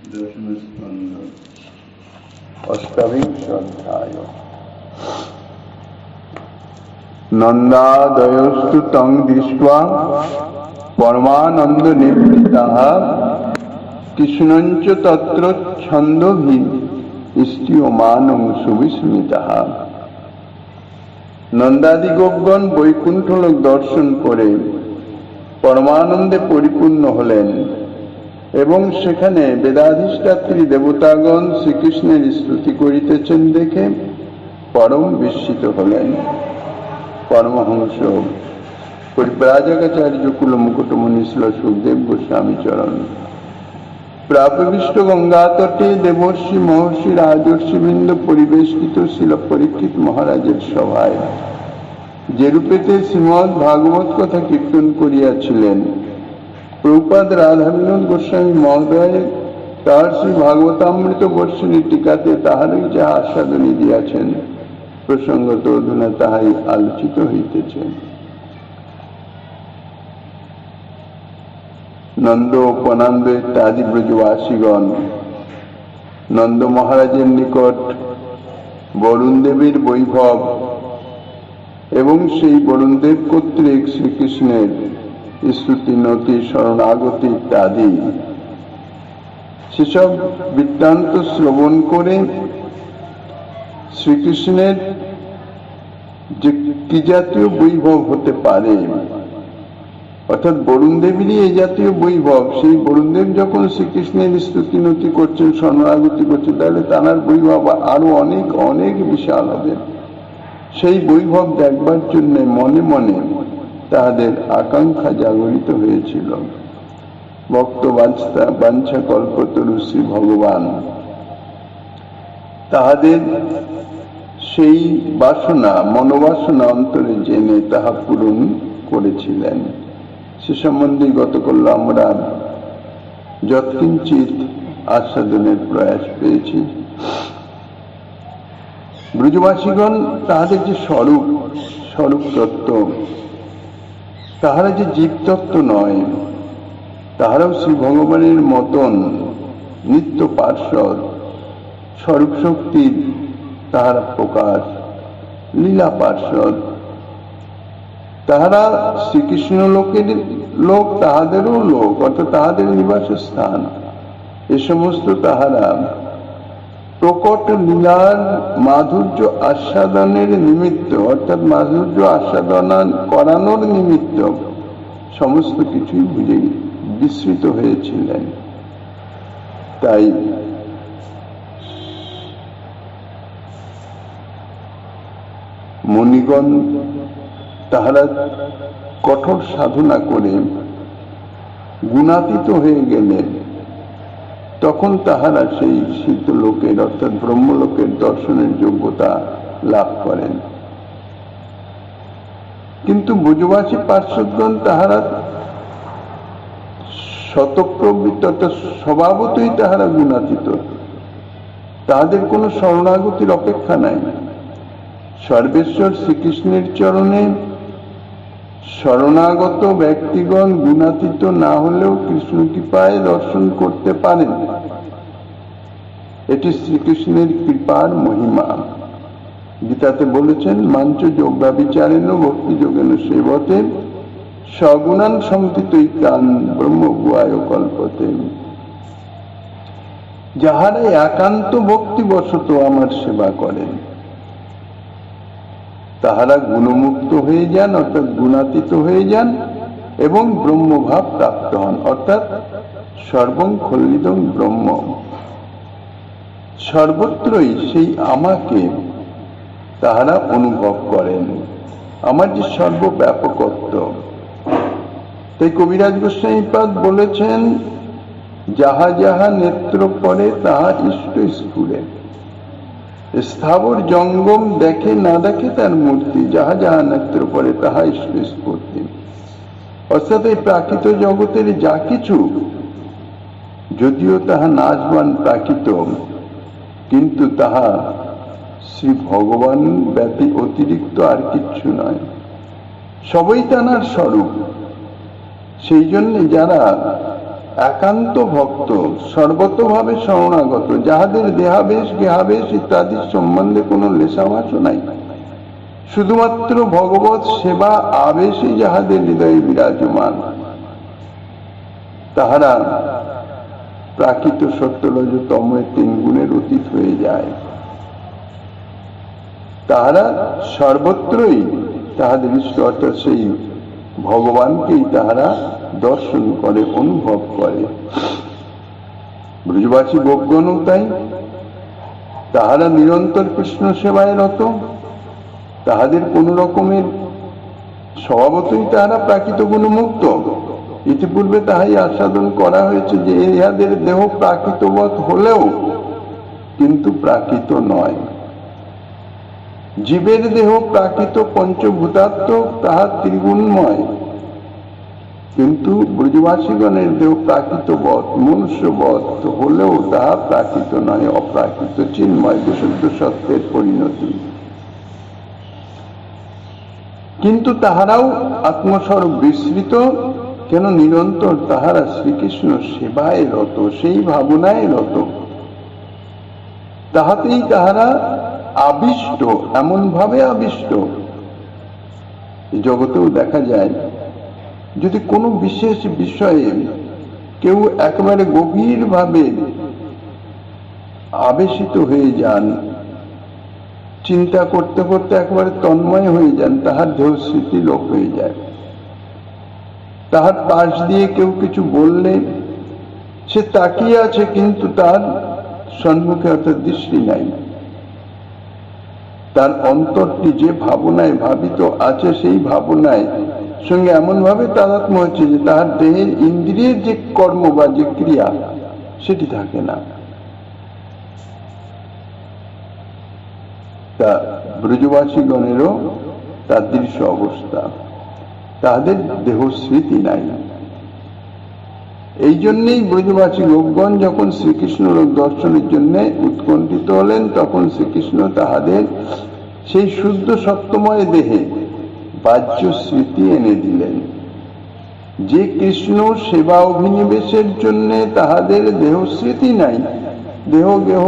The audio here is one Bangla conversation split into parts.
दशमस्कन्ध अष्टाविंश अध्याय। नन्दादयस्तु तं दृष्ट्वा परमानंद निवृत्ताः कृष्णञ्च तत्र छन्दोभिः स्तूयमानं सुविस्मिताः। নন্দাদিগণ বৈকুণ্ঠ লোক দর্শন করে পরমানন্দে পরিপূর্ণ হলেন এবং সেখানে বেদাধিষ্ঠাত্রী দেবতাগণ শ্রীকৃষ্ণের স্তুতি করিতেছেন দেখে পরম বিস্মিত হলেন। পরমহংস পরিব্রাজকাচার্য কুল মুকুটমণি শ্রীল সুখদেব গোস্বামী চরণ প্রাপবিষ্ট গঙ্গা তটে দেবর্ষি মহর্ষি রাজর্ষিবৃন্দ পরিবেষ্টিত শ্রীল পরীক্ষিত মহারাজের সভায় যে রূপেতে শ্রীমদ্ ভাগবত কথা কীর্তন করিয়াছিলেন, প্রভুপাদ রাধাবিনোদ গোস্বামী মহোদয় তাহার শ্রী ভাগবতামৃত বর্ষণী টিকাতে তাহারই যাহা আস্বাদনী দিয়াছেন, প্রসঙ্গত অধুনা তাহাই আলোচিত হইতেছে। নন্দ উপনন্দ ইত্যাদি ব্রজবাসীগণ নন্দ মহারাজের নিকট বরুণ দেবীর বৈভব এবং সেই বরুণ দেব কর্তৃক শ্রীকৃষ্ণের স্তুতি নতি শরণাগতি ইত্যাদি সেসব বৃত্তান্ত শ্রবণ করে শ্রীকৃষ্ণের যে কি জাতীয় বৈভব হতে পারে, অর্থাৎ বরুণ দেবীরই এই জাতীয় বৈভব, সেই বরুণ দেব যখন শ্রীকৃষ্ণের স্তুতি নতি করছেন শরণাগতি করছেন, তাহলে তাঁর বৈভব আরো অনেক অনেক বিশাল হবে। সেই বৈভব দেখবার জন্য মনে মনে তাহাদের আকাঙ্ক্ষা জাগরিত হয়েছিল। ভক্ত বাঞ্ছা কল্পতরু শ্রী ভগবান তাহাদের সেই বাসনা মনোবাসনা অন্তরে জেনে তাহা পূরণ করেছিলেন। সে সম্বন্ধে গতকাল আমরা যৎকিঞ্চিত আস্বাদনের প্রয়াস পেয়েছি। ব্রজবাসীগণ তাহাদের যে স্বরূপ তত্ত্ব, তাহারা যে জীবতত্ত্ব নয়, তাহারাও শ্রী ভগবানের মতন নিত্য পার্শ্বদ, স্বরূপ শক্তির তাহারা প্রকাশ, লীলা পার্শ্বদ। তাহারা শ্রীকৃষ্ণ লোকের লোক, তাহাদেরও লোক, অর্থাৎ তাহাদের নিবাস স্থান। এ সমস্ত তাহারা প্রকট লীলার মাধুর্য আস্বাদনের নিমিত্ত, অর্থাৎ মাধুর্য আস্বাদন করানোর নিমিত্ত সমস্ত কিছুই বুঝে বিস্মৃত হয়েছিলেন। তাই মুনিগণ তাহারা কঠোর সাধনা করে গুণাতীত হয়ে গেলেন, তখন তাহারা সেই সিদ্ধ লোকের অর্থাৎ ব্রহ্মলোকের দর্শনের যোগ্যতা লাভ করেন। কিন্তু ব্রজবাসী পার্শ্বদগণ তাহারা স্বতঃপ্রবৃত্ত অর্থাৎ স্বভাবতই তাহারা গুণাতীত, তাহাদের কোনো শরণাগতির অপেক্ষা নাই। সর্বেশ্বর শ্রীকৃষ্ণের চরণে শরণাগত ব্যক্তিগণ গুণাতীত না হলেও কৃষ্ণ কৃপায় দর্শন করতে পারেন। এটি শ্রীকৃষ্ণের কৃপার মহিমা। গীতাতে বলেছেন, মাঞ্চ যোগ্যাবিচারেণ ভক্তি যোগেন সেবতে সগুণান সমতিতৈতান ব্রহ্মগুয়ায় কল্পতে। যাহারা একান্ত ভক্তিবশত আমার সেবা করেন, তাহারা গুণমুক্ত হয়ে যান, অর্থাৎ গুণাতীত হয়ে যান এবং ব্রহ্মভাব প্রাপ্ত হন, অর্থাৎ সর্বং খল্লিদং ব্রহ্ম। সর্বত্রই সেই আমাকে তাহারা অনুভব করেন, আমার যে সর্বব্যাপকত্ব। তাই কবিরাজ গোস্বামীপাদ বলেছেন, যাহা যাহা নেত্র পড়ে তাহা ইষ্ট স্ফুরে। স্থাবর জঙ্গম দেখে না দেখে তার মূর্তি, যাহা যাহা নেত্র পড়ে তাহা ইষ্ট স্ফূর্তি। অর্থাৎ এই প্রাকৃত জগতের যা কিছু, যদিও তাহা নাচবান প্রাকৃত, কিন্তু তাহা শ্রী ভগবান ব্যতি অতিরিক্ত আর কিচ্ছু নয়, সবই তাঁর স্বরূপ। সেই জন্য যারা একান্ত ভক্ত, সর্বতভাবে শরণাগত, যাহাদের দেহাবেশ গেহাবেশ ইত্যাদির সম্বন্ধে কোনো লেশামাশ নাই, শুধুমাত্র ভগবৎ সেবা আবেশই যাহাদের হৃদয়ে বিরাজমান, তাহারা প্রাকৃত সত্য রজ তময় 3 গুণের অতীত হয়ে যায়। তাহারা সর্বত্রই তাহাদের ইষ্ট অর্থাৎ সেই ভগবানকেই তাহারা দর্শন করে, অনুভব করে। ব্রজবাসী গোপগণও তাই, তাহারা নিরন্তর কৃষ্ণ সেবায় রত, তাহাদের কোন রকমের স্বভাবতই তাহারা প্রাকৃত গুণমুক্ত। ইতিপূর্বে তাহাই আস্বাদন করা হয়েছে যে ইহাদের দেহ প্রাকৃতবৎ হলেও কিন্তু প্রাকৃত নয়। জীবের দেহ প্রাকৃত পঞ্চভূতাত্মক, তাহা ত্রিগুণময়, কিন্তু ব্রজবাসীগণের দেহ প্রাকৃতবৎ মনুষ্যবৎ হলেও তাহা প্রাকৃত নয়, অপ্রাকৃত চিন্ময় বিশুদ্ধ সত্যের পরিণতি। কিন্তু তাহারাও আত্মস্বরূপ বিস্মৃত, কেন নিরন্তর তাহারা শ্রীকৃষ্ণ সেবায় রত, সেই ভাবনায় রত, তাহাতেই তাহারা আবিষ্ট, এমন ভাবে আবিষ্ট। জগতেও দেখা যায়, যদি কোনো বিশেষ বিষয়ে কেউ একেবারে গভীর ভাবে আবেশিত হয়ে যান, চিন্তা করতে করতে একেবারে তন্ময় হয়ে যান, তাহার দেহ স্মৃতি লোপ হয়ে যায়। তাহার পাশ দিয়ে কেউ কিছু বললে সে তাকিয়ে আছে, কিন্তু তার সম্মুখে অর্থাৎ দৃষ্টি নাই। তার অন্তরটি যে ভাবনায় ভাবিত আছে, সেই ভাবনায় সঙ্গে এমন ভাবে তাদাত্ম্য হচ্ছে যে তাহার দেহের ইন্দ্রিয়ের যে কর্ম বা যে ক্রিয়া সেটি থাকে না। তা ব্রজবাসীগণেরও তাদৃশ অবস্থা, তাহাদের দেহ স্মৃতি নাই। এই জন্যই ব্রজবাসী লোকগণ যখন শ্রীকৃষ্ণ লোক দর্শনের জন্য উৎকণ্ঠিত হলেন, তখন শ্রীকৃষ্ণ তাহাদের সেই শুদ্ধ সত্যময় দেহে বাহ্য স্মৃতি এনে দিলেন। যে কৃষ্ণ সেবা অভিনিবেশের জন্য তাহাদের দেহ স্মৃতি নাই, দেহ গেহ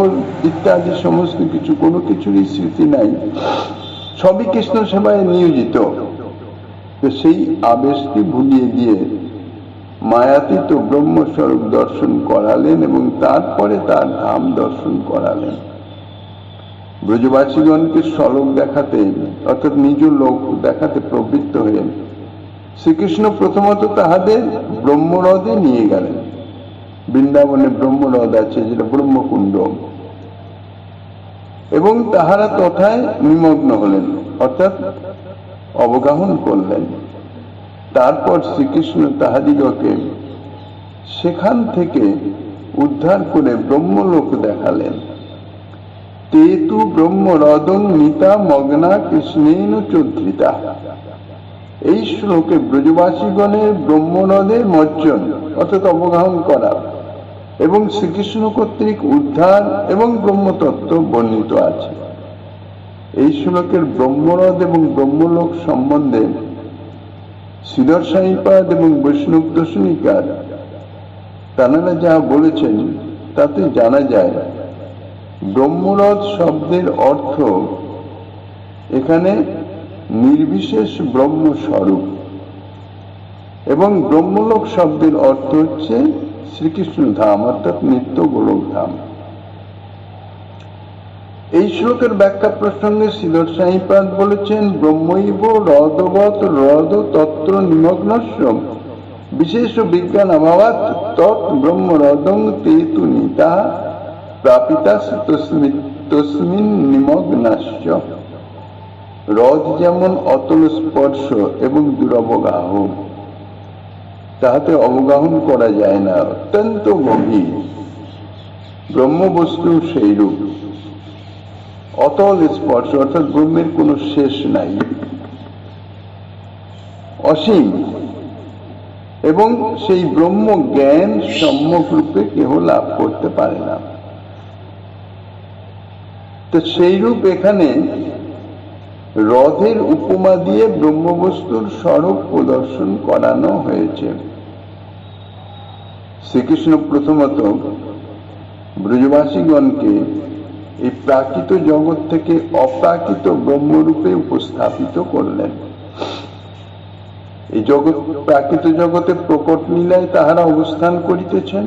ইত্যাদি সমস্ত কিছু, কোনো কিছুরই স্মৃতি নাই, সবই কৃষ্ণ সেবায় নিয়োজিত, সেই আবেশকে ভুলিয়ে দিয়ে মায়াতীত ব্রহ্মস্বরূপ দর্শন করালেন এবং তারপরে তার ধাম দর্শন করালেন। ব্রজবাসীগণকে স্বলোক দেখাতে অর্থাৎ নিজ লোক দেখাতে প্রবৃত্ত হয়ে শ্রীকৃষ্ণ প্রথমত তাহাদের ব্রহ্মহ্রদে নিয়ে গেলেন। বৃন্দাবনে ব্রহ্মহ্রদ আছে, যেটা ব্রহ্মকুণ্ড, এবং তাহারা তথায় নিমগ্ন হলেন অর্থাৎ অবগাহন করলেন। তারপর শ্রীকৃষ্ণ তাহাদিগকে সেখান থেকে উদ্ধার করে ব্রহ্মলোক দেখালেন। তে তু ব্রহ্মহ্রদং নিতা মগ্না কৃষ্ণেন চোদ্রিতা। এই শ্লোকে ব্রজবাসীগণের ব্রহ্মহ্রদে মজ্জন অর্থাৎ অবগাহন করা এবং শ্রীকৃষ্ণ কর্তৃক উদ্ধার এবং ব্রহ্মতত্ত্ব বর্ণিত আছে। এই শ্লোকের ব্রহ্মহ্রদ এবং ব্রহ্মলোক সম্বন্ধে শ্রীধর সাইপাদ এবং বৈষ্ণব দর্শনিকার তাঁরা যা বলেছেন তাতে জানা যায় ব্রহ্মহ্রদ শব্দের অর্থ এখানে নির্বিশেষ ব্রহ্মস্বরূপ, এবং ব্রহ্মলোক শব্দের অর্থ হচ্ছে শ্রীকৃষ্ণ ধাম অর্থাৎ নিত্য গোলক ধাম। এই শ্লোকের ব্যাখ্যা প্রসঙ্গে শ্রীধর সাইপাদ বলেছেন, ব্রহ্মৈব হ্রদবৎ হ্রদ তত্র নিমগ্নস্য বিশেষ বিজ্ঞান অভাবাৎ তৎ ব্রহ্মহ্রদং তে তু নিতা প্রাপিতাস তস্মিন নিমগ্নাস্য। হ্রদ যেমন অতল স্পর্শ এবং দুরবগাহ, তাহাতে অবগাহন করা যায় না, অত্যন্ত গভীর। ব্রহ্মবস্তু সেই রূপ, অতল স্পর্শ অর্থাৎ ব্রহ্মের কোনো শেষ নাই, অসীম, এবং সেই ব্রহ্ম জ্ঞান সম্যক রূপে কেহ লাভ করতে পারে না। তো সেই রূপ এখানে হ্রদের উপমা দিয়ে ব্রহ্মবস্তুর স্বরূপ প্রদর্শন করানো হয়েছে। শ্রীকৃষ্ণ প্রথমত ব্রজবাসীগণকে এই প্রাকৃত জগৎ থেকে অপ্রাকৃত ব্রহ্মরূপে উপস্থাপিত করলেন। এই জগৎ প্রাকৃত জগতে প্রকট লীলায় তাহারা অবস্থান করিতেছেন,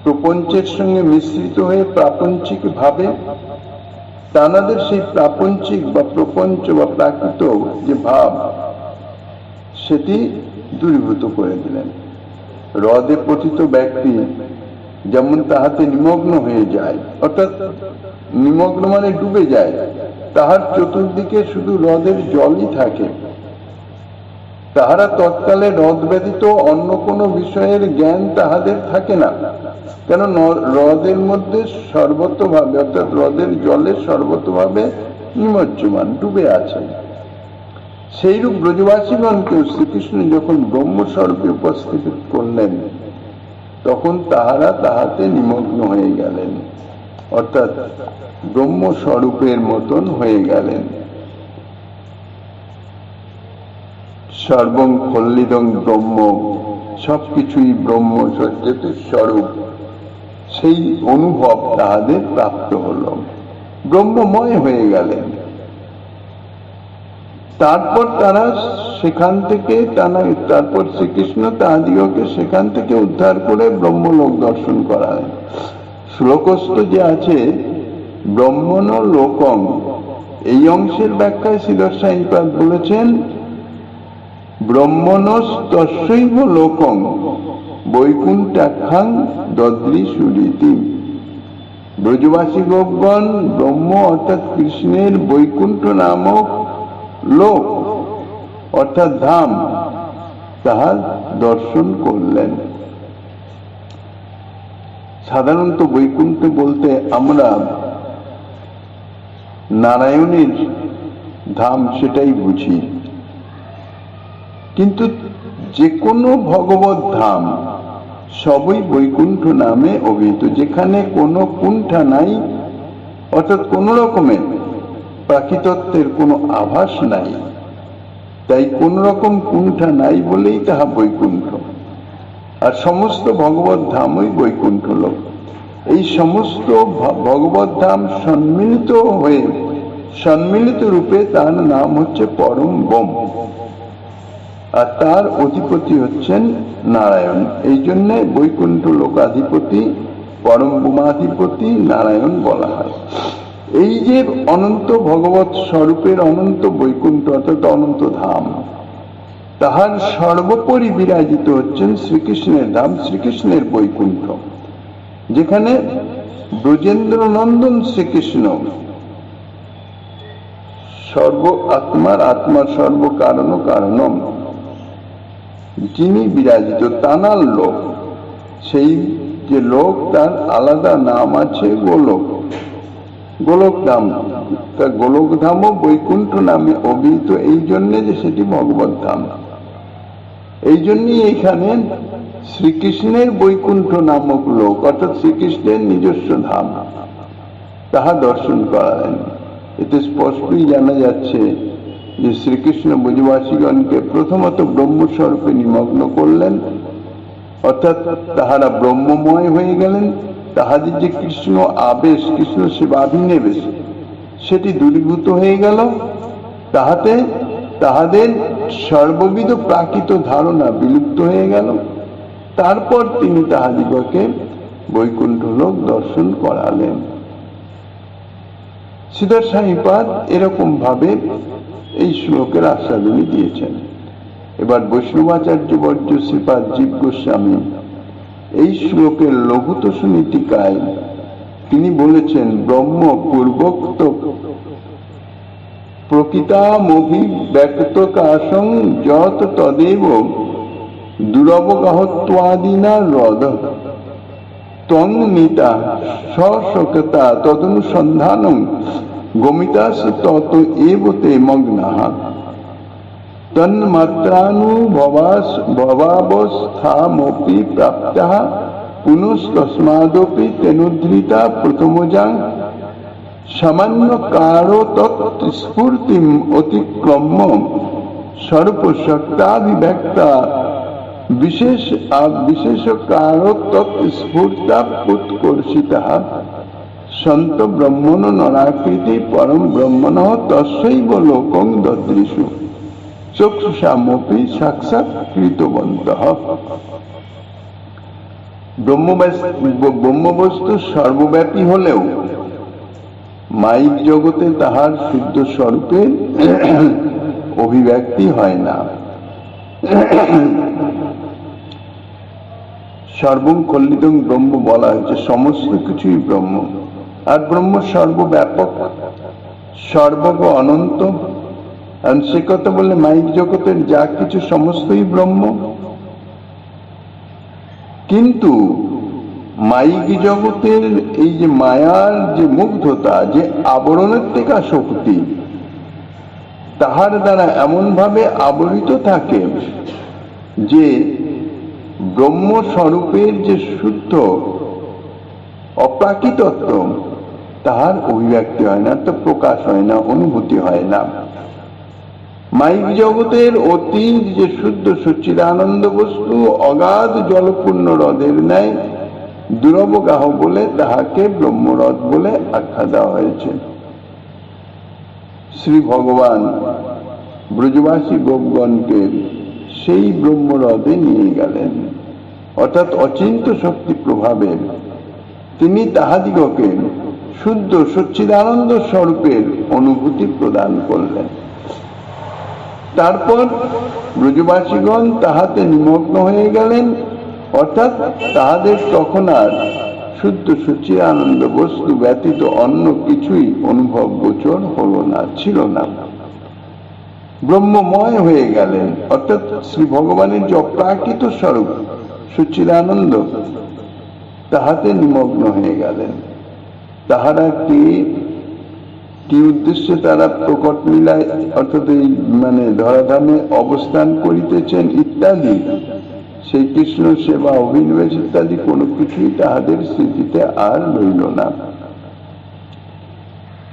প্রপঞ্চের সঙ্গে মিশ্রিত হয়ে প্রাপঞ্চিক ভাবে তানাদের সেই প্রাপঞ্চিক বা প্রপঞ্চ বা প্রাকৃত যে ভাব সেটি দূরীভূত করে দিলেন। হ্রদে পতিত ব্যক্তি যেমন তাহাতে নিমগ্ন হয়ে যায়, অর্থাৎ নিমগ্ন মানে ডুবে যায়, তাহার চতুর্দিকে শুধু হ্রদের জলই থাকে, তাহারা তৎকালে হ্রদ ব্যতীত অন্য কোনো বিষয়ের জ্ঞান তাহাদের থাকে না, কেন হ্রদের মধ্যে সর্বতভাবে অর্থাৎ হ্রদের জলে সর্বতভাবে নিমজ্জমান ডুবে আছে। সেইরূপ ব্রজবাসীগণকেও শ্রীকৃষ্ণ যখন ব্রহ্মস্বরূপে উপস্থিত করলেন তখন তাহারা তাহাতে নিমগ্ন হয়ে গেলেন, অর্থাৎ ব্রহ্মস্বরূপের মতন হয়ে গেলেন। সর্বং খল্লিদং ব্রহ্ম, সবকিছুই ব্রহ্ম সত্যতে স্বরূপ, সেই অনুভব তাহাদের প্রাপ্ত হল, ব্রহ্মময় হয়ে গেলেন। তারপর তারা সেখান থেকে তারপর শ্রীকৃষ্ণ তাহাদিগকে সেখান থেকে উদ্ধার করে ব্রহ্মলোক দর্শন করালেন। শ্লোকস্থ যে আছে ব্রহ্মণ লোকং, এই অংশের ব্যাখ্যায় শ্রীধর স্বামীপাদ বলেছেন ব্রহ্মণস্তস্যৈব লোকং বৈকুণ্ঠাখ্যাং দদৃশুরিতি। ব্রজবাসী লোকগণ ব্রহ্ম অর্থাৎ কৃষ্ণের বৈকুণ্ঠ নামক লোক অর্থাৎ ধাম তাহা দর্শন করলেন। সাধারণত বৈকুণ্ঠ বলতে আমরা নারায়ণের ধাম সেটাই বুঝি, কিন্তু যে কোনো ভগবত ধাম সবই বৈকুণ্ঠ নামে অভিহিত, যেখানে কোনো কুণ্ঠা নাই, অর্থাৎ কোন রকমের প্রাকৃতত্বের কোনো আভাস নাই, তাই কোন রকম কুণ্ঠা নাই বলেই তাহা বৈকুণ্ঠ। আর সমস্ত ভগবত ধামই বৈকুণ্ঠ লোক। এই সমস্ত ভগবত ধাম সম্মিলিত রূপে তার নাম হচ্ছে পরম ব্রহ্ম, আর তার অধিপতি হচ্ছেন নারায়ণ। এই জন্য বৈকুণ্ঠ লোকাধিপতি পরম ব্রহ্মাধিপতি নারায়ণ বলা হয়। এই যে অনন্ত ভগবত স্বরূপের অনন্ত বৈকুণ্ঠ অর্থাৎ অনন্ত ধাম, তাহার সর্বোপরি বিরাজিত হচ্ছেন শ্রীকৃষ্ণের ধাম, শ্রীকৃষ্ণের বৈকুণ্ঠ, যেখানে ব্রজেন্দ্র নন্দন শ্রীকৃষ্ণ সর্ব আত্মার আত্মা সর্ব কারণ কারণম, যিনি বিরাজিত তানার লোক। সেই যে লোক তার আলাদা নাম আছে গোলক, গোলক ধাম। তা গোলক ধামও বৈকুণ্ঠ নামে অভিহিত এই জন্যে যে সেটি ভগবত ধাম। এই জন্যই এখানে শ্রীকৃষ্ণের বৈকুণ্ঠ নামক লোক অর্থাৎ শ্রীকৃষ্ণের নিজস্ব ধাম তাহা দর্শন করালেন। এতে স্পষ্টই জানা যাচ্ছে যে শ্রীকৃষ্ণ ব্রজবাসীগণকে প্রথমত ব্রহ্মস্বরূপে নিমগ্ন করলেন, অর্থাৎ তাহারা ব্রহ্মময় হয়ে গেলেন। তাহাদের যে কৃষ্ণ আবেশ, কৃষ্ণ সেবাভিনিবেশ, সেটি দূরীভূত হয়ে গেল। তাহাতে তাহাদের সর্ববিধ প্রাকৃত ধারণা বিলুপ্ত হয়ে গেল। তারপর তিনি তাহাদিগকে বৈকুণ্ঠ লোক দর্শন করালেন। শ্রীধর স্বামীপাদ এরকম ভাবে এই শ্লোকের আশ্বাদনী দিয়েছেন। এবার বৈষ্ণবাচার্য বর্য শ্রীপাদ জীব গোস্বামী এই শ্লোকের লঘুতোষ নীতিকায় তিনি বলেছেন ব্রহ্ম পূর্বোক্ত প্রকৃতামভিব্যক্তকাশং যত তদেব দুরবগাহত্বাদিনা হ্রদ ত্বং নিতা সশকতা তদনুসন্ধানং গমিতাস তত এব তে মগ্নাঃ তন্মাত্রানুভবাবস্থামপি প্রাপ্তাঃ পুনস্তস্মাদপি তেনুদ্ধৃতা প্রথমজাং সামান্য কারো তৎস্ফূর্তিম অতিক্রম্য সর্বশক্তাভিব্যক্তা বিশেষ কারো তৎস্ফূর্তা উৎকর্ষিতঃ সন্ত ব্রহ্মণ নরাকৃতি পরম ব্রহ্মণ তস্যৈব লোকং দদৃশু চক্ষুষামপি সাক্ষাৎকৃতবন্তঃ। ব্রহ্মবস্তু সর্বব্যাপী হলেও মায়িক জগতে তাহার শুদ্ধ স্বরূপের অভিব্যক্তি হয় না। সর্বং খণ্ডিতং ব্রহ্ম বলা হয়েছে, সমস্ত কিছুই ব্রহ্ম। আর ব্রহ্ম সর্বব্যাপক, সর্বগ অনন্ত। সে কথা বললে মায়িক জগতের যা কিছু সমস্তই ব্রহ্ম। কিন্তু মায়িক জগতের এই যে মায়ার যে মুগ্ধতা, যে আবরণের থেকে শক্তি, তাহার দ্বারা এমন ভাবে আবরিত থাকে যে ব্রহ্ম স্বরূপের যে শুদ্ধ অপ্রাকৃতত্ব তাহার অভিব্যক্তি হয় না, তো প্রকাশ হয় না, অনুভূতি হয় না। মায়িক জগতের অতীত যে শুদ্ধ সচ্চিদানন্দ বস্তু অগাধ জলপূর্ণ হ্রদের ন্যায় দুরবগাহ বলে তাহাকে ব্রহ্মহ্রদ বলে আখ্যা দেওয়া হয়েছে। শ্রী ভগবান ব্রজবাসী গোপগণকে সেই ব্রহ্মহ্রদে নিয়ে গেলেন, অর্থাৎ অচিন্ত শক্তি প্রভাবে তিনি তাহাদিগকে শুদ্ধ সচ্চিদানন্দ স্বরূপের অনুভূতি প্রদান করলেন। তারপর ব্রজবাসীগণ তাহাতে নিমগ্ন হয়ে গেলেন, অর্থাৎ তাহাদের তখন আর শুদ্ধ সচ্চিদানন্দ বস্তু ব্যতীত অন্য কিছুই অনুভব গোচর হলো না, ছিল না। ব্রহ্মময় হয়ে গেলেন, অর্থাৎ শ্রী ভগবানের যে অপ্রাকৃত স্বরূপ সচ্চিদানন্দ তাহাতে নিমগ্ন হয়ে গেলেন। তাহারা কি উদ্দেশ্যে তারা প্রকট লীলায় অর্থাৎ এই ধরাধামে অবস্থান করিতেছেন ইত্যাদি, সেই কৃষ্ণ সেবা অভিনিবেশ ইত্যাদি কোনো কিছুই তাহাদের স্মৃতিতে আর রইল না।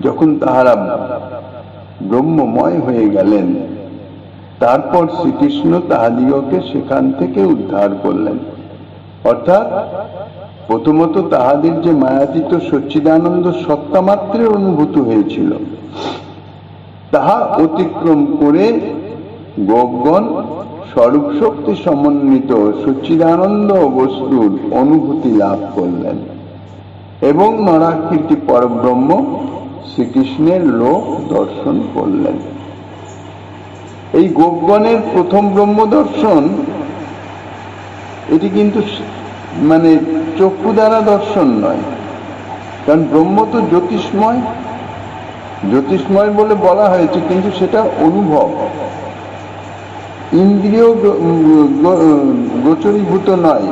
যখন তাহারা ব্রহ্মময় হয়ে গেলেন, তারপর শ্রীকৃষ্ণ তাহাদিগকে সেখান থেকে উদ্ধার করলেন। অর্থাৎ প্রথমত তাহাদের যে মায়াতীত সচ্চিদানন্দ সত্তা মাত্রের অনুভূতি হয়েছিল, তাহা অতিক্রম করে গোপগণ স্বরূপ শক্তি সমন্বিত সচ্চিদানন্দ বস্তুর অনুভূতি লাভ করলেন এবং নরাকৃতি পরব্রহ্ম শ্রীকৃষ্ণের লোক দর্শন করলেন। এই গোপগণের প্রথম ব্রহ্ম দর্শন, এটি কিন্তু চক্ষু দ্বারা দর্শন নয়, কারণ ব্রহ্ম তো জ্যোতিষময়, জ্যোতিষময় বলে বলা হয়েছে, কিন্তু সেটা অনুভব, ইন্দ্রিয় গোচরীভূত নয়।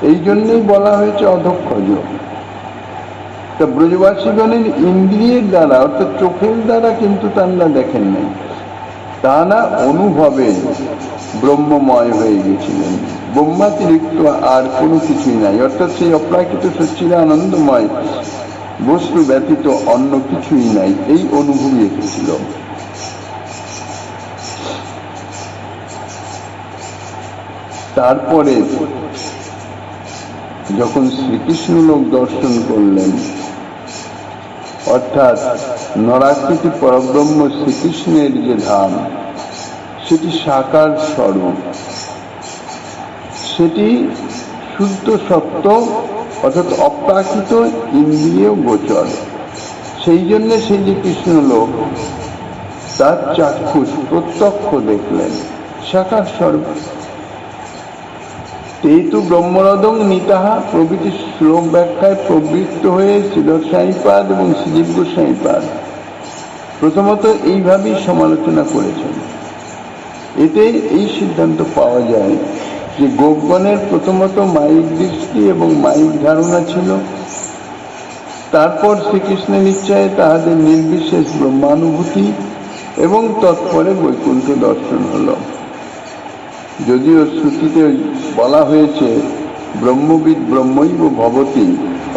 এই জন্যই বলা হয়েছে অধক্ষজ। তা ব্রজবাসীগণের ইন্দ্রিয়ের দ্বারা অর্থাৎ চোখের দ্বারা কিন্তু তারা দেখেন নাই, তারা অনুভবে ব্রহ্মময় হয়ে গেছিলেন। ব্রহ্মাতিরিক্ত আর কোনো কিছুই নাই, অর্থাৎ সেই অপ্রাকৃত সচ্চিদানন্দময় বস্তু ব্যতীত অন্য কিছুই নাই, এই অনুভূতি এসেছিল। তারপরে যখন শ্রীকৃষ্ণ লোক দর্শন করলেন, অর্থাৎ নরাকৃতি পরব্রহ্ম শ্রীকৃষ্ণের যে ধাম, সেটি সাকার স্বরূপ, সেটি শুদ্ধ সত্য অর্থাৎ অপ্রাকৃত ইন্দ্রিয় গোচর। সেই জন্য সেই যে কৃষ্ণ লোক তার চাক্ষুষ প্রত্যক্ষ দেখলেন সাকার স্বরূপ। তেতু ব্রহ্মরদং নিতাহা প্রভৃতি শ্লোক ব্যাখ্যায় প্রবৃত্ত হয়ে শ্রীধর স্বামীপাদ এবং শ্রীজীব গোস্বামীপাদ প্রথমত এইভাবেই সমালোচনা করেছেন। এতে এই সিদ্ধান্ত পাওয়া যায় যে গোপগণের প্রথমত মায়িক দৃষ্টি এবং মায়িক ধারণা ছিল, তারপর শ্রীকৃষ্ণের ইচ্ছায় তাহাদের নির্বিশেষ ব্রহ্মানুভূতি এবং তৎপরে বৈকুণ্ঠ দর্শন হল। যদিও শ্রুতিতে বলা হয়েছে ব্রহ্মবিদ ব্রহ্মৈব ভবতি,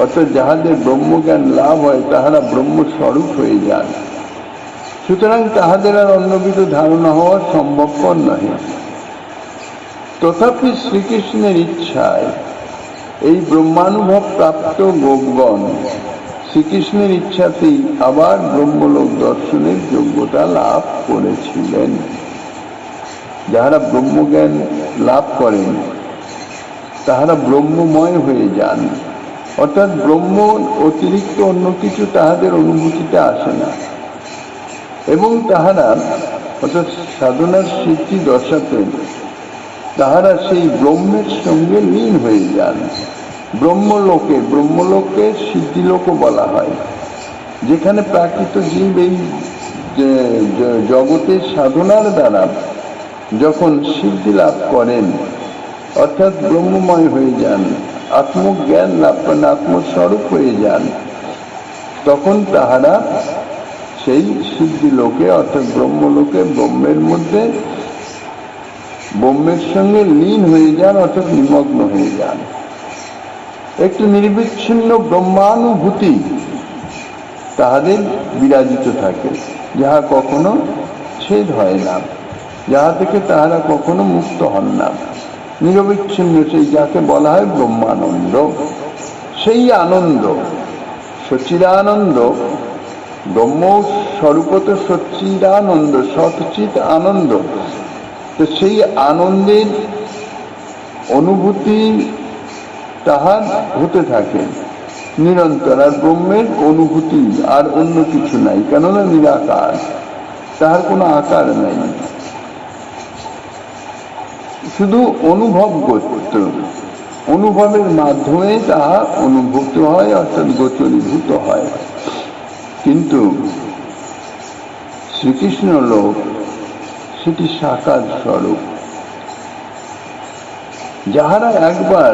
অর্থাৎ যাহাদের ব্রহ্মজ্ঞান লাভ হয় তাহারা ব্রহ্মস্বরূপ হয়ে যান, সুতরাং তাহাদের আর অন্যবিধ ধারণা হওয়া সম্ভবপর নহে। তথাপি শ্রীকৃষ্ণের ইচ্ছায় এই ব্রহ্মানুভব প্রাপ্ত গোপগণ শ্রীকৃষ্ণের ইচ্ছাতেই আবার ব্রহ্মলোক দর্শনের যোগ্যতা লাভ করেছিলেন। যাহারা ব্রহ্মজ্ঞান লাভ করেন তাহারা ব্রহ্মময় হয়ে যান, অর্থাৎ ব্রহ্ম অতিরিক্ত অন্য কিছু তাহাদের অনুভূতিতে আসে না, এবং তাহারা অর্থাৎ সাধনার সিদ্ধি দশাতে তাহারা সেই ব্রহ্মের সঙ্গে লীন হয়ে যান। ব্রহ্মলোকে সিদ্ধিলোকও বলা হয়, যেখানে প্রাকৃত জীব এই জগতের সাধনার দ্বারা যখন সিদ্ধি লাভ করেন, অর্থাৎ ব্রহ্মময় হয়ে যান, আত্মজ্ঞান লাভ করেন, আত্মস্বরূপ হয়ে যান, তখন তাহারা সেই সিদ্ধি লোকে অর্থাৎ ব্রহ্মলোকে ব্রহ্মের মধ্যে ব্রহ্মের সঙ্গে লীন হয়ে যান, অর্থাৎ নিমগ্ন হয়ে যান। একটি নির্বিচ্ছিন্ন ব্রহ্মানুভূতি তাহাদের বিরাজিত থাকে, যাহা কখনো ছেদ হয় না, যাহা থেকে তাহারা কখনো মুক্ত হন না। নিরবিচ্ছিন্ন সেই যাকে বলা হয় ব্রহ্মানন্দ, সেই আনন্দ সচ্চিদানন্দ, ব্রহ্ম স্বরূপত সচ্চিদানন্দ, সৎচিৎ আনন্দ। তো সেই আনন্দের অনুভূতি তাহার হতে থাকে নিরন্তর, আর ব্রহ্মের অনুভূতি আর অন্য কিছু নাই, কেননা নিরাকার, তাহার কোনো আকার নাই, শুধু অনুভব করতে, অনুভবের মাধ্যমে তাহা অনুভূত হয়, অর্থাৎ গোচরীভূত হয়। কিন্তু শ্রীকৃষ্ণ লোক সেটি সাকার স্বরূপ। যাহারা একবার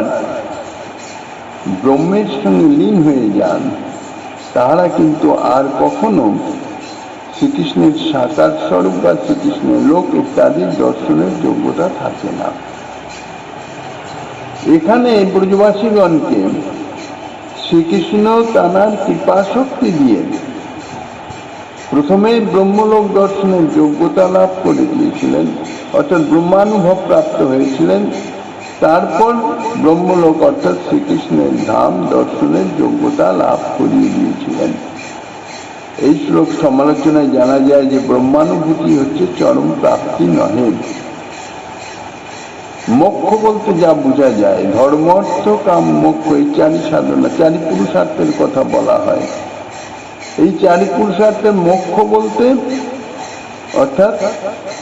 ব্রহ্মের সঙ্গে লীন হয়ে যান, তাহারা কিন্তু আর কখনো শ্রীকৃষ্ণের সাকার স্বরূপ বা শ্রীকৃষ্ণের লোক ইত্যাদি দর্শনের যোগ্যতা থাকে না। এখানে ব্রজবাসীগণকে শ্রীকৃষ্ণ তাঁর কৃপাশক্তি দিয়ে প্রথমে ব্রহ্মলোক দর্শনের যোগ্যতা লাভ করে দিয়েছিলেন, অর্থাৎ ব্রহ্মানুভব প্রাপ্ত হয়েছিলেন। তারপর ব্রহ্মলোক অর্থাৎ শ্রীকৃষ্ণের ধাম দর্শনের যোগ্যতা লাভ করিয়ে দিয়েছিলেন। এই শ্লোক সমালোচনায় জানা যায় যে ব্রহ্মানুভূতি হচ্ছে চরম প্রাপ্তি নহে। মোক্ষ বলতে যা বোঝা যায়, ধর্ম অর্থ কাম মোক্ষ, এই চারি সাধনা, চারি পুরুষার্থের কথা বলা হয়। এই চারি পুরুষার্থের মোক্ষ বলতে অর্থাৎ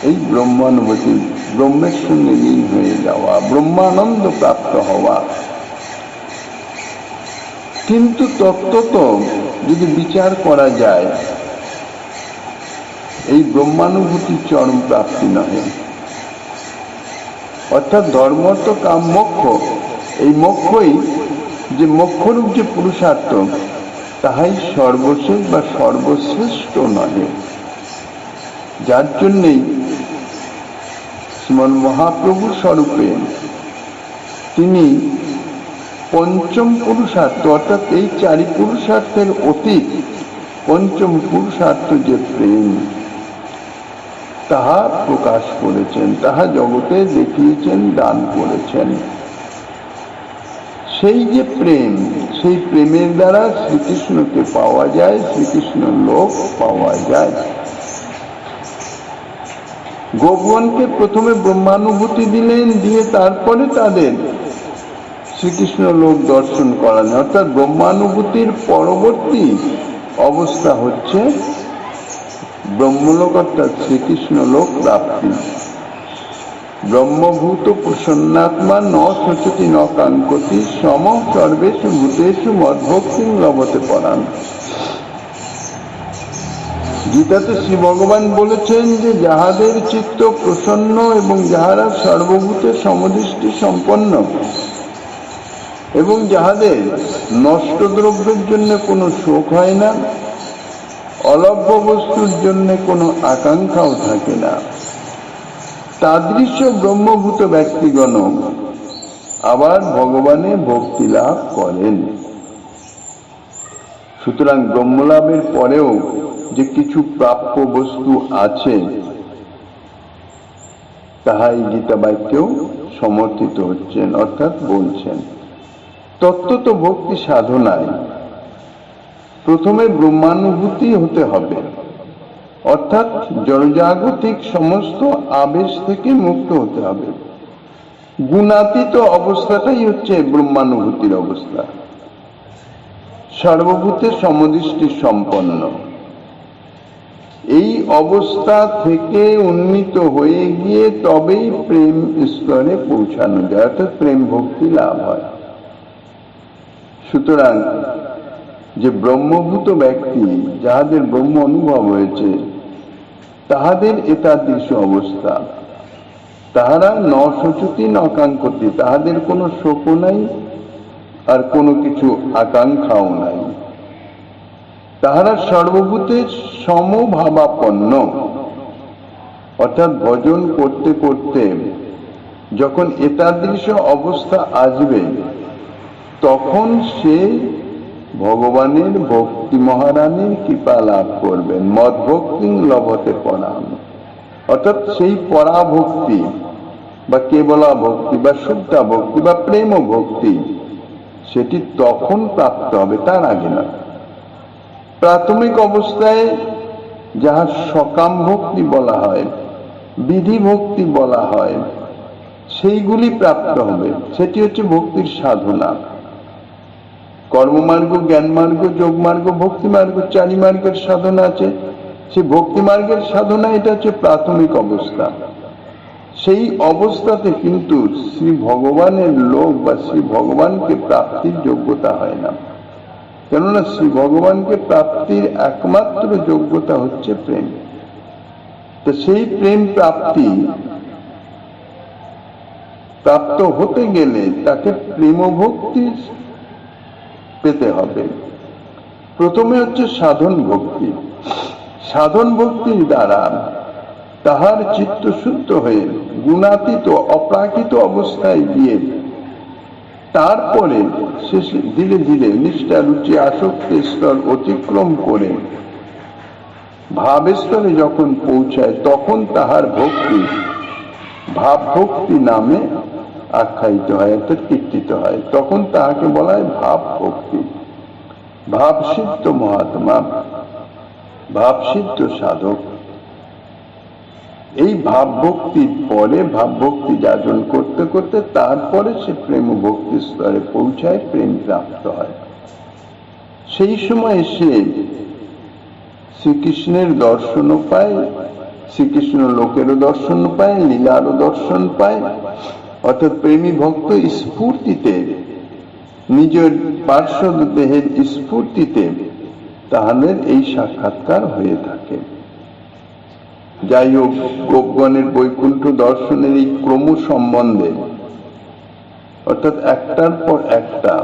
এই ব্রহ্মানুভূতি, ব্রহ্মের সঙ্গে লীন হয়ে যাওয়া, ব্রহ্মানন্দ প্রাপ্ত হওয়া। কিন্তু তত্ত্বত যদি বিচার করা যায়, এই ব্রহ্মানুভূতি চরম প্রাপ্তি নহে। অর্থাৎ ধর্ম তো কাম মোক্ষ, এই মোক্ষই যে মোক্ষরূপ যে পুরুষার্থ, তাহাই সর্বশেষ বা সর্বশ্রেষ্ঠ নহে। যার জন্যেই শ্রীমন্ মহাপ্রভু স্বরূপে তিনি পঞ্চম পুরুষার্থ, অর্থাৎ এই চারি পুরুষার্থের অতীত পঞ্চম পুরুষার্থ যে প্রেম, তাহা প্রকাশ করেছেন, তাহা জগতে দেখিয়েছেন, দান করেছেন। সেই যে প্রেম, সেই প্রেমের দ্বারা শ্রীকৃষ্ণকে পাওয়া যায়, শ্রীকৃষ্ণ লোক পাওয়া যায়। গোপগণকে প্রথমে ব্রহ্মানুভূতি দিলেন, দিয়ে তারপরে তাদের শ্রীকৃষ্ণ লোক দর্শন করালেন। অর্থাৎ ব্রহ্মানুভূতির পরবর্তী অবস্থা হচ্ছে ব্রহ্মলোক, অর্থাৎ শ্রীকৃষ্ণ লোক প্রাপ্তি। ব্রহ্মভূত প্রসন্নাত্মা ন শোচতি ন কাঙ্ক্ষতি সম সর্বেষু ভূতেষু মদ্ভক্তিং লভতে পরাণ। গীতাতে শ্রী ভগবান বলেছেন যে যাহাদের চিত্ত প্রসন্ন এবং যাহারা সর্বভূতের সমদৃষ্টি সম্পন্ন এবং যাহাদের নষ্ট দ্রব্যের জন্য কোনো শোক হয় না, অলভ্য বস্তুর জন্য কোনো আকাঙ্ক্ষাও থাকে না, তাদৃশ ব্রহ্মভূত ব্যক্তিগণ আবার ভগবানে ভক্তি লাভ করেন। সুতরাং ব্রহ্মলাভের পরেও যে কিছু প্রাপ্য বস্তু আছে, তাহা এই গীতা বাক্যেও সমর্থিত হচ্ছেন, অর্থাৎ বলছেন তত্ত্বত ভক্তি সাধনায় প্রথমে ব্রহ্মানুভূতি হতে হবে, অর্থাৎ জড়জাগতিক সমস্ত আবেশ থেকে মুক্ত হতে হবে। গুণাতীত অবস্থাটাই হচ্ছে ব্রহ্মানুভূতির অবস্থা, সর্বভূতে সমদৃষ্টি সম্পন্ন। এই অবস্থা থেকে উন্নীত হয়ে গিয়ে তবেই প্রেম স্তরে পৌঁছানো যায়, অর্থাৎ প্রেম ভক্তি লাভ হয়। সুতরাং যে ব্রহ্মভূত ব্যক্তি, যাহাদের ব্রহ্ম অনুভব হয়েছে, তাহাদের এতাদৃশ অবস্থা। তাহারা ন শোচতি ন আকাঙ্ক্ষতি, তাহাদের কোনো শোকও নাই আর কোনো কিছু আকাঙ্ক্ষাও নাই। তাহারা সর্বভূতে সমভাবাপন্ন, অর্থাৎ ভজন করতে করতে যখন এতাদৃশ অবস্থা আসবে, তখন সে ভগবানের ভক্তি মহারানীর কৃপা লাভ করবেন। মদ ভক্তি লভতে পরাম, অর্থাৎ সেই পরাভক্তি বা কেবলা ভক্তি বা শুদ্ধা ভক্তি বা প্রেম ভক্তি, সেটি তখন প্রাপ্ত হবে, তার আগে না। প্রাথমিক অবস্থায় যাহা সকাম ভক্তি বলা হয়, বিধি ভক্তি বলা হয়, সেইগুলি প্রাপ্ত হবে। সেটি হচ্ছে ভক্তির সাধনা। কর্মমার্গ, জ্ঞান মার্গ, যোগ মার্গ, ভক্তি মার্গ, চারি মার্গের সাধনা আছে। সেই ভক্তি মার্গের সাধনা, এটা হচ্ছে প্রাথমিক অবস্থা। সেই অবস্থাতে কিন্তু শ্রী ভগবানের লোক বা শ্রী ভগবানকে প্রাপ্তির যোগ্যতা হয় না, কেননা শ্রী ভগবানকে প্রাপ্তির একমাত্র যোগ্যতা হচ্ছে প্রেম। তো সেই প্রেম প্রাপ্ত হতে গেলে তাকে প্রেম ভক্তি পেতে হবে। প্রথমে হচ্ছে সাধন ভক্তি। সাধন ভক্তির দ্বারা তাহার চিত্ত শুদ্ধ হয়ে গুণাতীত অপ্রাকৃত অবস্থায় গিয়ে তারপরে সে ধীরে ধীরে নিষ্ঠা, রুচি, আসক্তির স্তর অতিক্রম করে ভাবস্তরে যখন পৌঁছায়, তখন তাহার ভক্তি ভাব ভক্তি নামে আখ্যায়িত হয়, অর্থাৎ কীর্তিত হয়। তখন তাহাকে বলা হয় ভাব ভক্তি। ভাবসিদ্ধ মহাত্মা, ভাবসিদ্ধ সাধক। এই ভাব ভক্তির পরে ভাব ভক্তি যাজন করতে করতে তারপরে সে প্রেম ভক্তি স্তরে পৌঁছায়, প্রেম প্রাপ্ত হয়। সেই সময় সে শ্রীকৃষ্ণের দর্শনও পায়, শ্রীকৃষ্ণ লোকেরও দর্শন পায়, লীলারও দর্শন পায়, অর্থাৎ প্রেমী ভক্ত স্ফূর্তিতে, নিজের পার্শ্বদ দেহের স্ফূর্তিতে তাহাদের এই সাক্ষাৎকার হয়ে থাকে। যাই হোক, গোপগণের বৈকুণ্ঠ দর্শনের এই ক্রম সম্বন্ধে, অর্থাৎ একটার পর একটা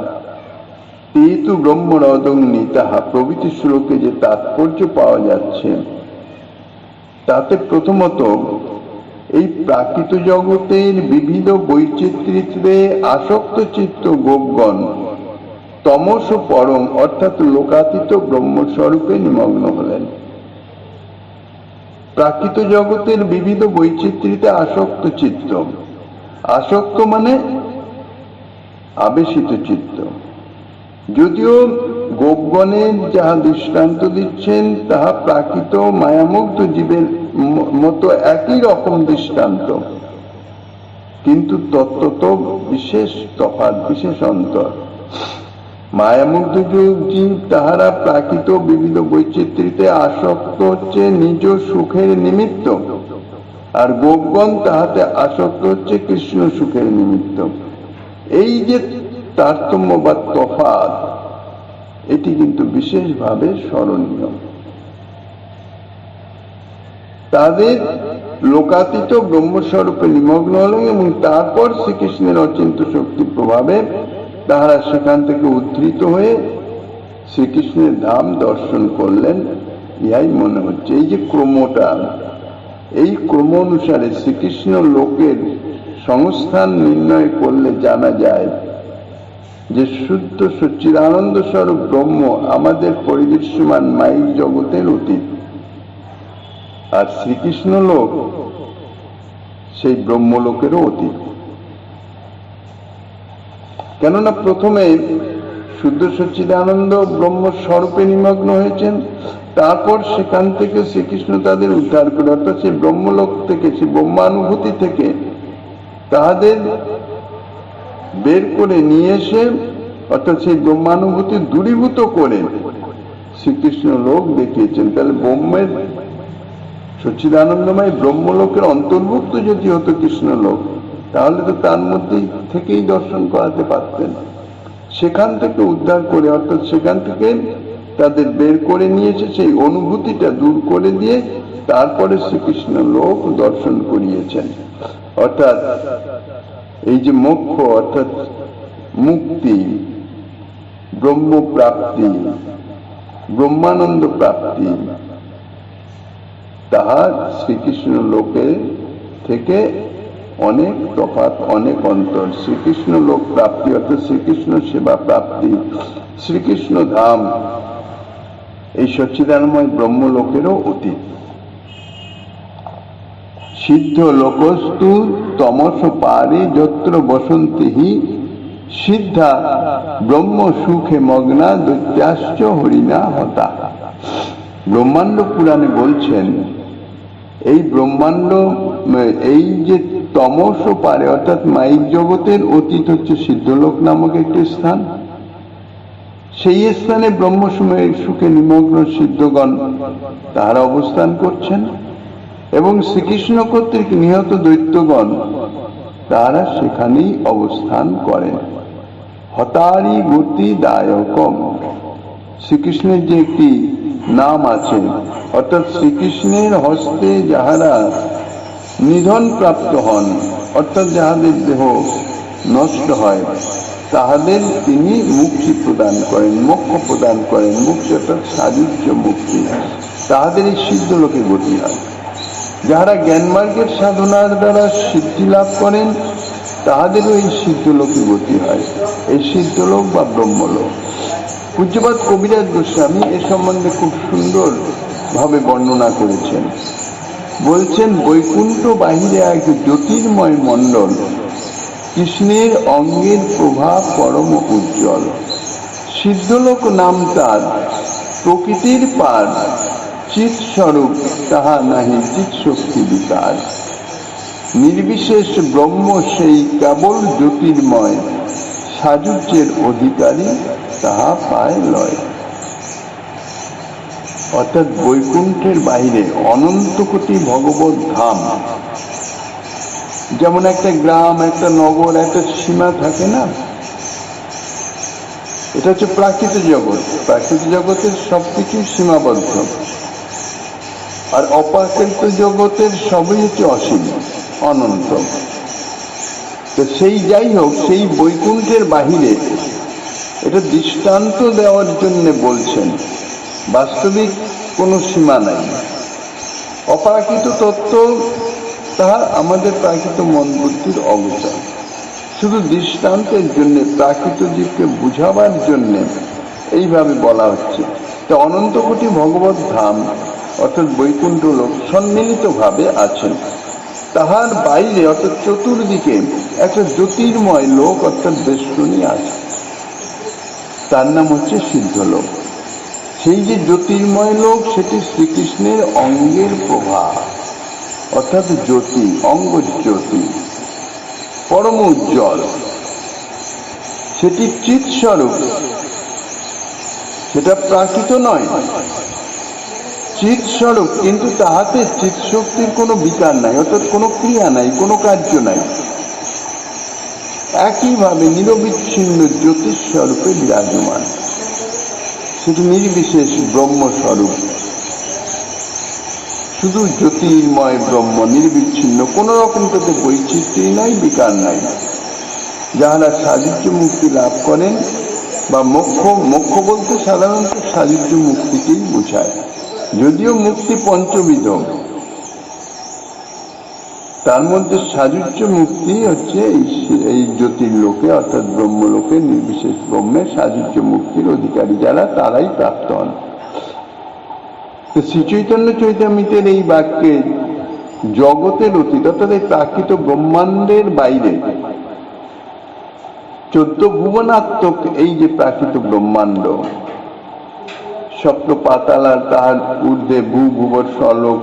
তেতু ব্রহ্মরদগ্নি তাহা প্রভৃতি শ্লোকে যে তাৎপর্য পাওয়া যাচ্ছে, তাতে প্রথমত এই প্রাকৃত জগতের বিবিধ বৈচিত্র্যে আসক্ত চিত্ত গোপগণ তমস পরম, অর্থাৎ লোকাতীত ব্রহ্মস্বরূপে নিমগ্ন হলেন। প্রাকৃত জগতের বিবিধ বৈচিত্র্যে আসক্ত চিত্ত, আসক্ত মানে আবেশিত চিত্ত। যদিও গোপগণের যাহা দৃষ্টান্ত দিচ্ছেন তাহা প্রাকৃত মায়ামুগ্ধ জীবের মতো একই রকম দৃষ্টান্ত, কিন্তু তত্ত্বত বিশেষ তফাৎ, বিশেষ অন্তর। মায়ামুগ্ধ জীব তাহারা প্রাকৃত বিবিধ বৈচিত্র্যে আসক্ত হচ্ছে নিজ সুখের নিমিত্ত, আর গোপগণ তাহাতে আসক্ত হচ্ছে কৃষ্ণ সুখের নিমিত্ত। এই যে তারতম্য বা তফাৎ, এটি কিন্তু বিশেষভাবে স্মরণীয়। তাদের লোকাতীত ব্রহ্মস্বরূপে নিমগ্ন হলেন এবং তারপর শ্রীকৃষ্ণের অচিন্ত শক্তি প্রভাবে তাহারা সেখান থেকে উদ্ধৃত হয়ে শ্রীকৃষ্ণের ধাম দর্শন করলেন। ইহাই মনে হচ্ছে এই যে ক্রমটা, এই ক্রম অনুসারে শ্রীকৃষ্ণ লোকের সংস্থান নির্ণয় করলে জানা যায় যে শুদ্ধ সচ্চিদানন্দ স্বরূপ ব্রহ্ম আমাদের পরিদৃশ্যমান মায়িক জগতের অতীত, আর শ্রীকৃষ্ণ লোক সেই ব্রহ্মলোকেরও অতীত। কেননা প্রথমে শুদ্ধ সচ্চিদানন্দ ব্রহ্মস্বরূপে নিমগ্ন হয়েছেন, তারপর সেখান থেকে শ্রীকৃষ্ণ তাদের উদ্ধার করে, অর্থাৎ সেই ব্রহ্মলোক থেকে, সেই ব্রহ্মানুভূতি থেকে তাহাদের বের করে নিয়ে এসে, অর্থাৎ সেই ব্রহ্মানুভূতি দূরীভূত করে শ্রীকৃষ্ণ লোক দেখিয়েছেন। তাহলে ব্রহ্মের সচ্চিদানন্দময় ব্রহ্মলোকের অন্তর্ভুক্ত যদি হতো কৃষ্ণ লোক, তাহলে তো তার মধ্যে থেকেই দর্শন করাতে পারতেন। সেখান থেকে উদ্ধার করে, অর্থাৎ সেখান থেকে তাদের বের করে নিয়েছে, সেই অনুভূতিটা দূর করে দিয়ে তারপরে শ্রীকৃষ্ণ লোক দর্শন করিয়েছেন। অর্থাৎ এই যে মোক্ষ, অর্থাৎ মুক্তি, ব্রহ্ম প্রাপ্তি, ব্রহ্মানন্দ প্রাপ্তি, তাহা শ্রীকৃষ্ণ লোকে থেকে অনেক তফাৎ, অনেক অন্তর। শ্রীকৃষ্ণ লোক প্রাপ্তি অর্থাৎ শ্রীকৃষ্ণ সেবা প্রাপ্তি, শ্রীকৃষ্ণ ধাম এই সচ্চিদানময় ব্রহ্মলোকেরও অতীত। সিদ্ধ লোকস্তু তমস পারে যত্র বসন্তি হি সিদ্ধা ব্রহ্ম সুখে মগ্না দৈত্যাশ্চ হরিণা হতা। ব্রহ্মাণ্ড পুরাণে বলছেন, এই ব্রহ্মাণ্ড, এই যে তমস পারে অর্থাৎ মাইক জগতের অতীত হচ্ছে সিদ্ধলোক নামক একটি স্থান। সেই স্থানে ব্রহ্মসময়ের সুখে নিমগ্ন সিদ্ধগণ তাহারা অবস্থান করছেন, এবং শ্রীকৃষ্ণ কর্তৃক নিহত দৈত্যগণ তাহারা সেখানেই অবস্থান করেন। হতারি গতি দায়কম, শ্রীকৃষ্ণের যে একটি নাম আছে, অর্থাৎ শ্রীকৃষ্ণের হস্তে যাহারা নিধন প্রাপ্ত হন, অর্থাৎ যাহাদের দেহ নষ্ট হয়, তাহাদের তিনি মুক্তি প্রদান করেন, মোক্ষ প্রদান করেন। মুক্তি অর্থাৎ সাযুজ্য মুক্তি, তাহাদের এই সিদ্ধ লোকে গতি হয়। যাহারা জ্ঞানমার্গের সাধনার দ্বারা সিদ্ধি লাভ করেন, তাহাদেরও এই সিদ্ধ লোকে গতি হয়, এই সিদ্ধলোক বা ব্রহ্মলোক। পূজ্যপাদ কবিরাজ গোস্বামী এ সম্বন্ধে খুব সুন্দর ভাবে বর্ণনা করেছেন। বলছেন, বৈকুণ্ঠ বাহিরে এক জ্যোতির্ময় মণ্ডল, কৃষ্ণের অঙ্গের প্রভাব পরম উজ্জ্বল। সিদ্ধলোক নাম তার, প্রকৃতির পার, চিৎ স্বরূপ তাহা নাহি চিৎ শক্তি বিকার। নির্বিশেষ ব্রহ্ম সেই কেবল জ্যোতির্ময়, সাযুজ্যের অধিকারী তাহা পায় লয়। অর্থাৎ বৈকুণ্ঠের বাইরে অনন্ত কোটি ভগবত ধাম, যেমন একটা গ্রাম, একটা নগর, একটা সীমা থাকে না, এটা হচ্ছে প্রাকৃত জগৎ। প্রাকৃত জগতের সবকিছু সীমাবদ্ধ, আর অপ্রাকৃত জগতের সবই হচ্ছে অসীম, অনন্ত। তো সেই যাই হোক, সেই বৈকুণ্ঠের বাহিরে এটা দৃষ্টান্ত দেওয়ার জন্য বলছেন, বাস্তবিক কোনো সীমা নাই। অপ্রাকৃত তত্ত্ব তাহা আমাদের প্রাকৃত মন বুদ্ধির অগোচর, শুধু দৃষ্টান্তের জন্য, প্রাকৃত জীবকে বুঝাবার জন্য এইভাবে বলা হচ্ছে। তো অনন্ত কোটি ভগবত ধাম অর্থাৎ বৈকুণ্ঠ লোক সম্মিলিতভাবে আছেন। তাহার বাইরে অর্থাৎ চতুর্দিকে একটা জ্যোতির্ময় লোক অর্থাৎ বেষ্টনী আছে, তার নাম হচ্ছে সিদ্ধলোক। সেই যে জ্যোতির্ময় লোক, সেটি শ্রীকৃষ্ণের অঙ্গের প্রভাব অর্থাৎ জ্যোতি, অঙ্গ জ্যোতি, পরম উজ্জ্বল। সেটি চিৎস্বরূপ, সেটা প্রাকৃত নয়, চিৎস্বরূপ, কিন্তু তাহাতে চিৎশক্তির কোনো বিকার নাই, অর্থাৎ কোনো ক্রিয়া নাই, কোনো কার্য নাই। একইভাবে নিরবিচ্ছিন্ন জ্যোতিস্বরূপে বিরাজমান, সেটি নির্বিশেষ ব্রহ্মস্বরূপ, শুধু জ্যোতির্ময় ব্রহ্ম, নির্বিচ্ছিন্ন, কোন রকম তাতে বৈচিত্র্য নাই, বিকার নাই। যাহারা সাযুজ্য মুক্তি লাভ করেন বা মোক্ষ, মোক্ষ বলতে সাধারণত সাযুজ্য মুক্তিকেই বোঝায়, যদিও মুক্তি পঞ্চবিধ, তার মধ্যে সাযুজ্য মুক্তি হচ্ছে এই জ্যোতির্লোকে অর্থাৎ ব্রহ্মলোকে নির্বিশেষ ব্রহ্মের সাযুজ্য মুক্তির অধিকারী যারা, তারাই প্রাপ্ত হন। তো শ্রী চৈতন্য চৈতামৃতের এই বাক্যে জগতের অতীত অর্থাৎ এই প্রাকৃত ব্রহ্মাণ্ডের বাইরে 14 ভুবনাত্মক এই যে প্রাকৃত ব্রহ্মাণ্ড, সপ্ত পাতাল আর তাহার ঊর্ধ্বে ভূ ভুবর স্বলোক,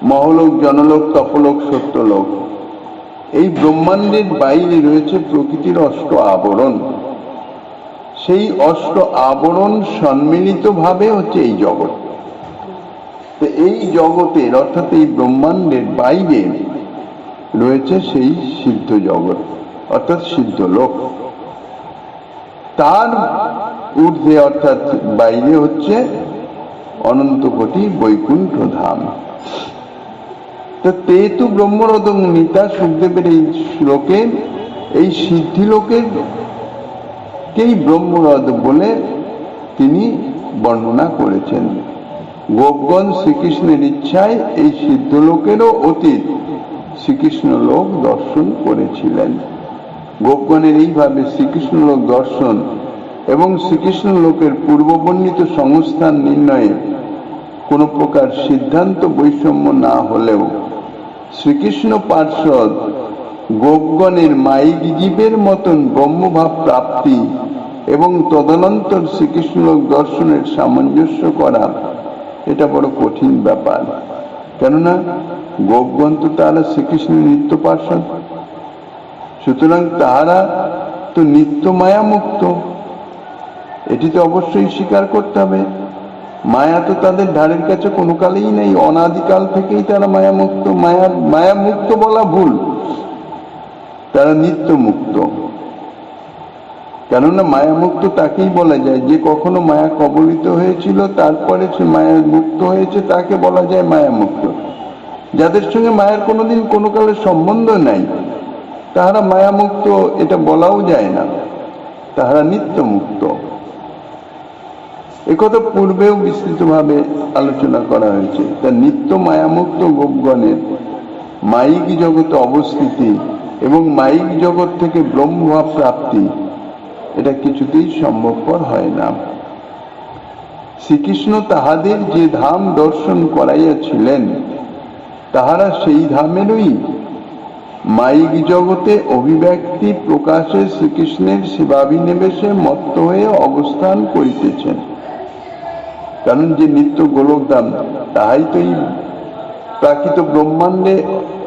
মহলোক, জনলোক, তপলোক, সত্যলোক, এই ব্রহ্মাণ্ডের বাইরে রয়েছে প্রকৃতির অষ্ট আবরণ। সেই অষ্ট আবরণ সম্মিলিত ভাবে হচ্ছে এই জগৎ। তো এই জগতের অর্থাৎ এই ব্রহ্মাণ্ডের বাইরে রয়েছে সেই সিদ্ধ জগৎ অর্থাৎ সিদ্ধ লোক। তার ঊর্ধ্বে অর্থাৎ বাইরে হচ্ছে অনন্ত কোটি বৈকুণ্ঠ ধাম। তো তেতু ব্রহ্মরদং নিতা, সুখদেবের এই শ্লোকে এই সিদ্ধি লোকের কেই ব্রহ্মরদ বলে তিনি বর্ণনা করেছেন। গোপগণ শ্রীকৃষ্ণের ইচ্ছায় এই সিদ্ধ লোকেরও অতীত শ্রীকৃষ্ণ লোক দর্শন করেছিলেন। গোপগণের এইভাবে শ্রীকৃষ্ণ লোক দর্শন এবং শ্রীকৃষ্ণ লোকের পূর্ববর্ণিত সংস্থান নির্ণয়ে কোনো প্রকার সিদ্ধান্ত বৈষম্য না হলেও শ্রীকৃষ্ণ পার্ষদ গোপগণের মাইক জীবের মতন ব্রহ্মভাব প্রাপ্তি এবং তদনন্তর শ্রীকৃষ্ণ লোক দর্শনের সামঞ্জস্য করা এটা বড় কঠিন ব্যাপার। কেননা গোপগণ তো তারা শ্রীকৃষ্ণের নিত্য পার্ষদ, সুতরাং তাহারা তো নিত্য মায়া মুক্ত, এটি তো অবশ্যই স্বীকার করতে হবে। মায়া তো তাদের ধারের কাছে কোনো কালেই নেই, অনাদিকাল থেকেই তারা মায়া মুক্ত। মায়া মুক্ত বলা ভুল, তারা নিত্য মুক্ত। কেননা মায়া মুক্ত তাকেই বলা যায় যে কখনো মায়া কবলিত হয়েছিল তারপরে সে মায়া মুক্ত হয়েছে, তাকে বলা যায় মায়া মুক্ত। যাদের সঙ্গে মায়ের কোনোদিন কোনো কালের সম্বন্ধ নাই তাহারা মায়া মুক্ত এটা বলাও যায় না, তাহারা নিত্য মুক্ত। একথা পূর্বেও বিস্তৃতভাবে আলোচনা করা হয়েছে। তা নিত্য মায়ামুক্ত গোপগণের মায়িক জগতে অবস্থিতি এবং মায়িক জগৎ থেকে ব্রহ্মভাব প্রাপ্তি এটা কিছুতেই সম্ভবপর হয় না। শ্রীকৃষ্ণ তাহাদের যে ধাম দর্শন করাইয়াছিলেন তাহারা সেই ধামেরই মায়িক জগতে অভিব্যক্তি প্রকাশে শ্রীকৃষ্ণের সেবাভিনিবেশে মত্ত হয়ে অবস্থান করিতেছেন। কারণ যে নিত্য গোলকধাম তাহাই তো এই প্রাকৃত ব্রহ্মাণ্ডে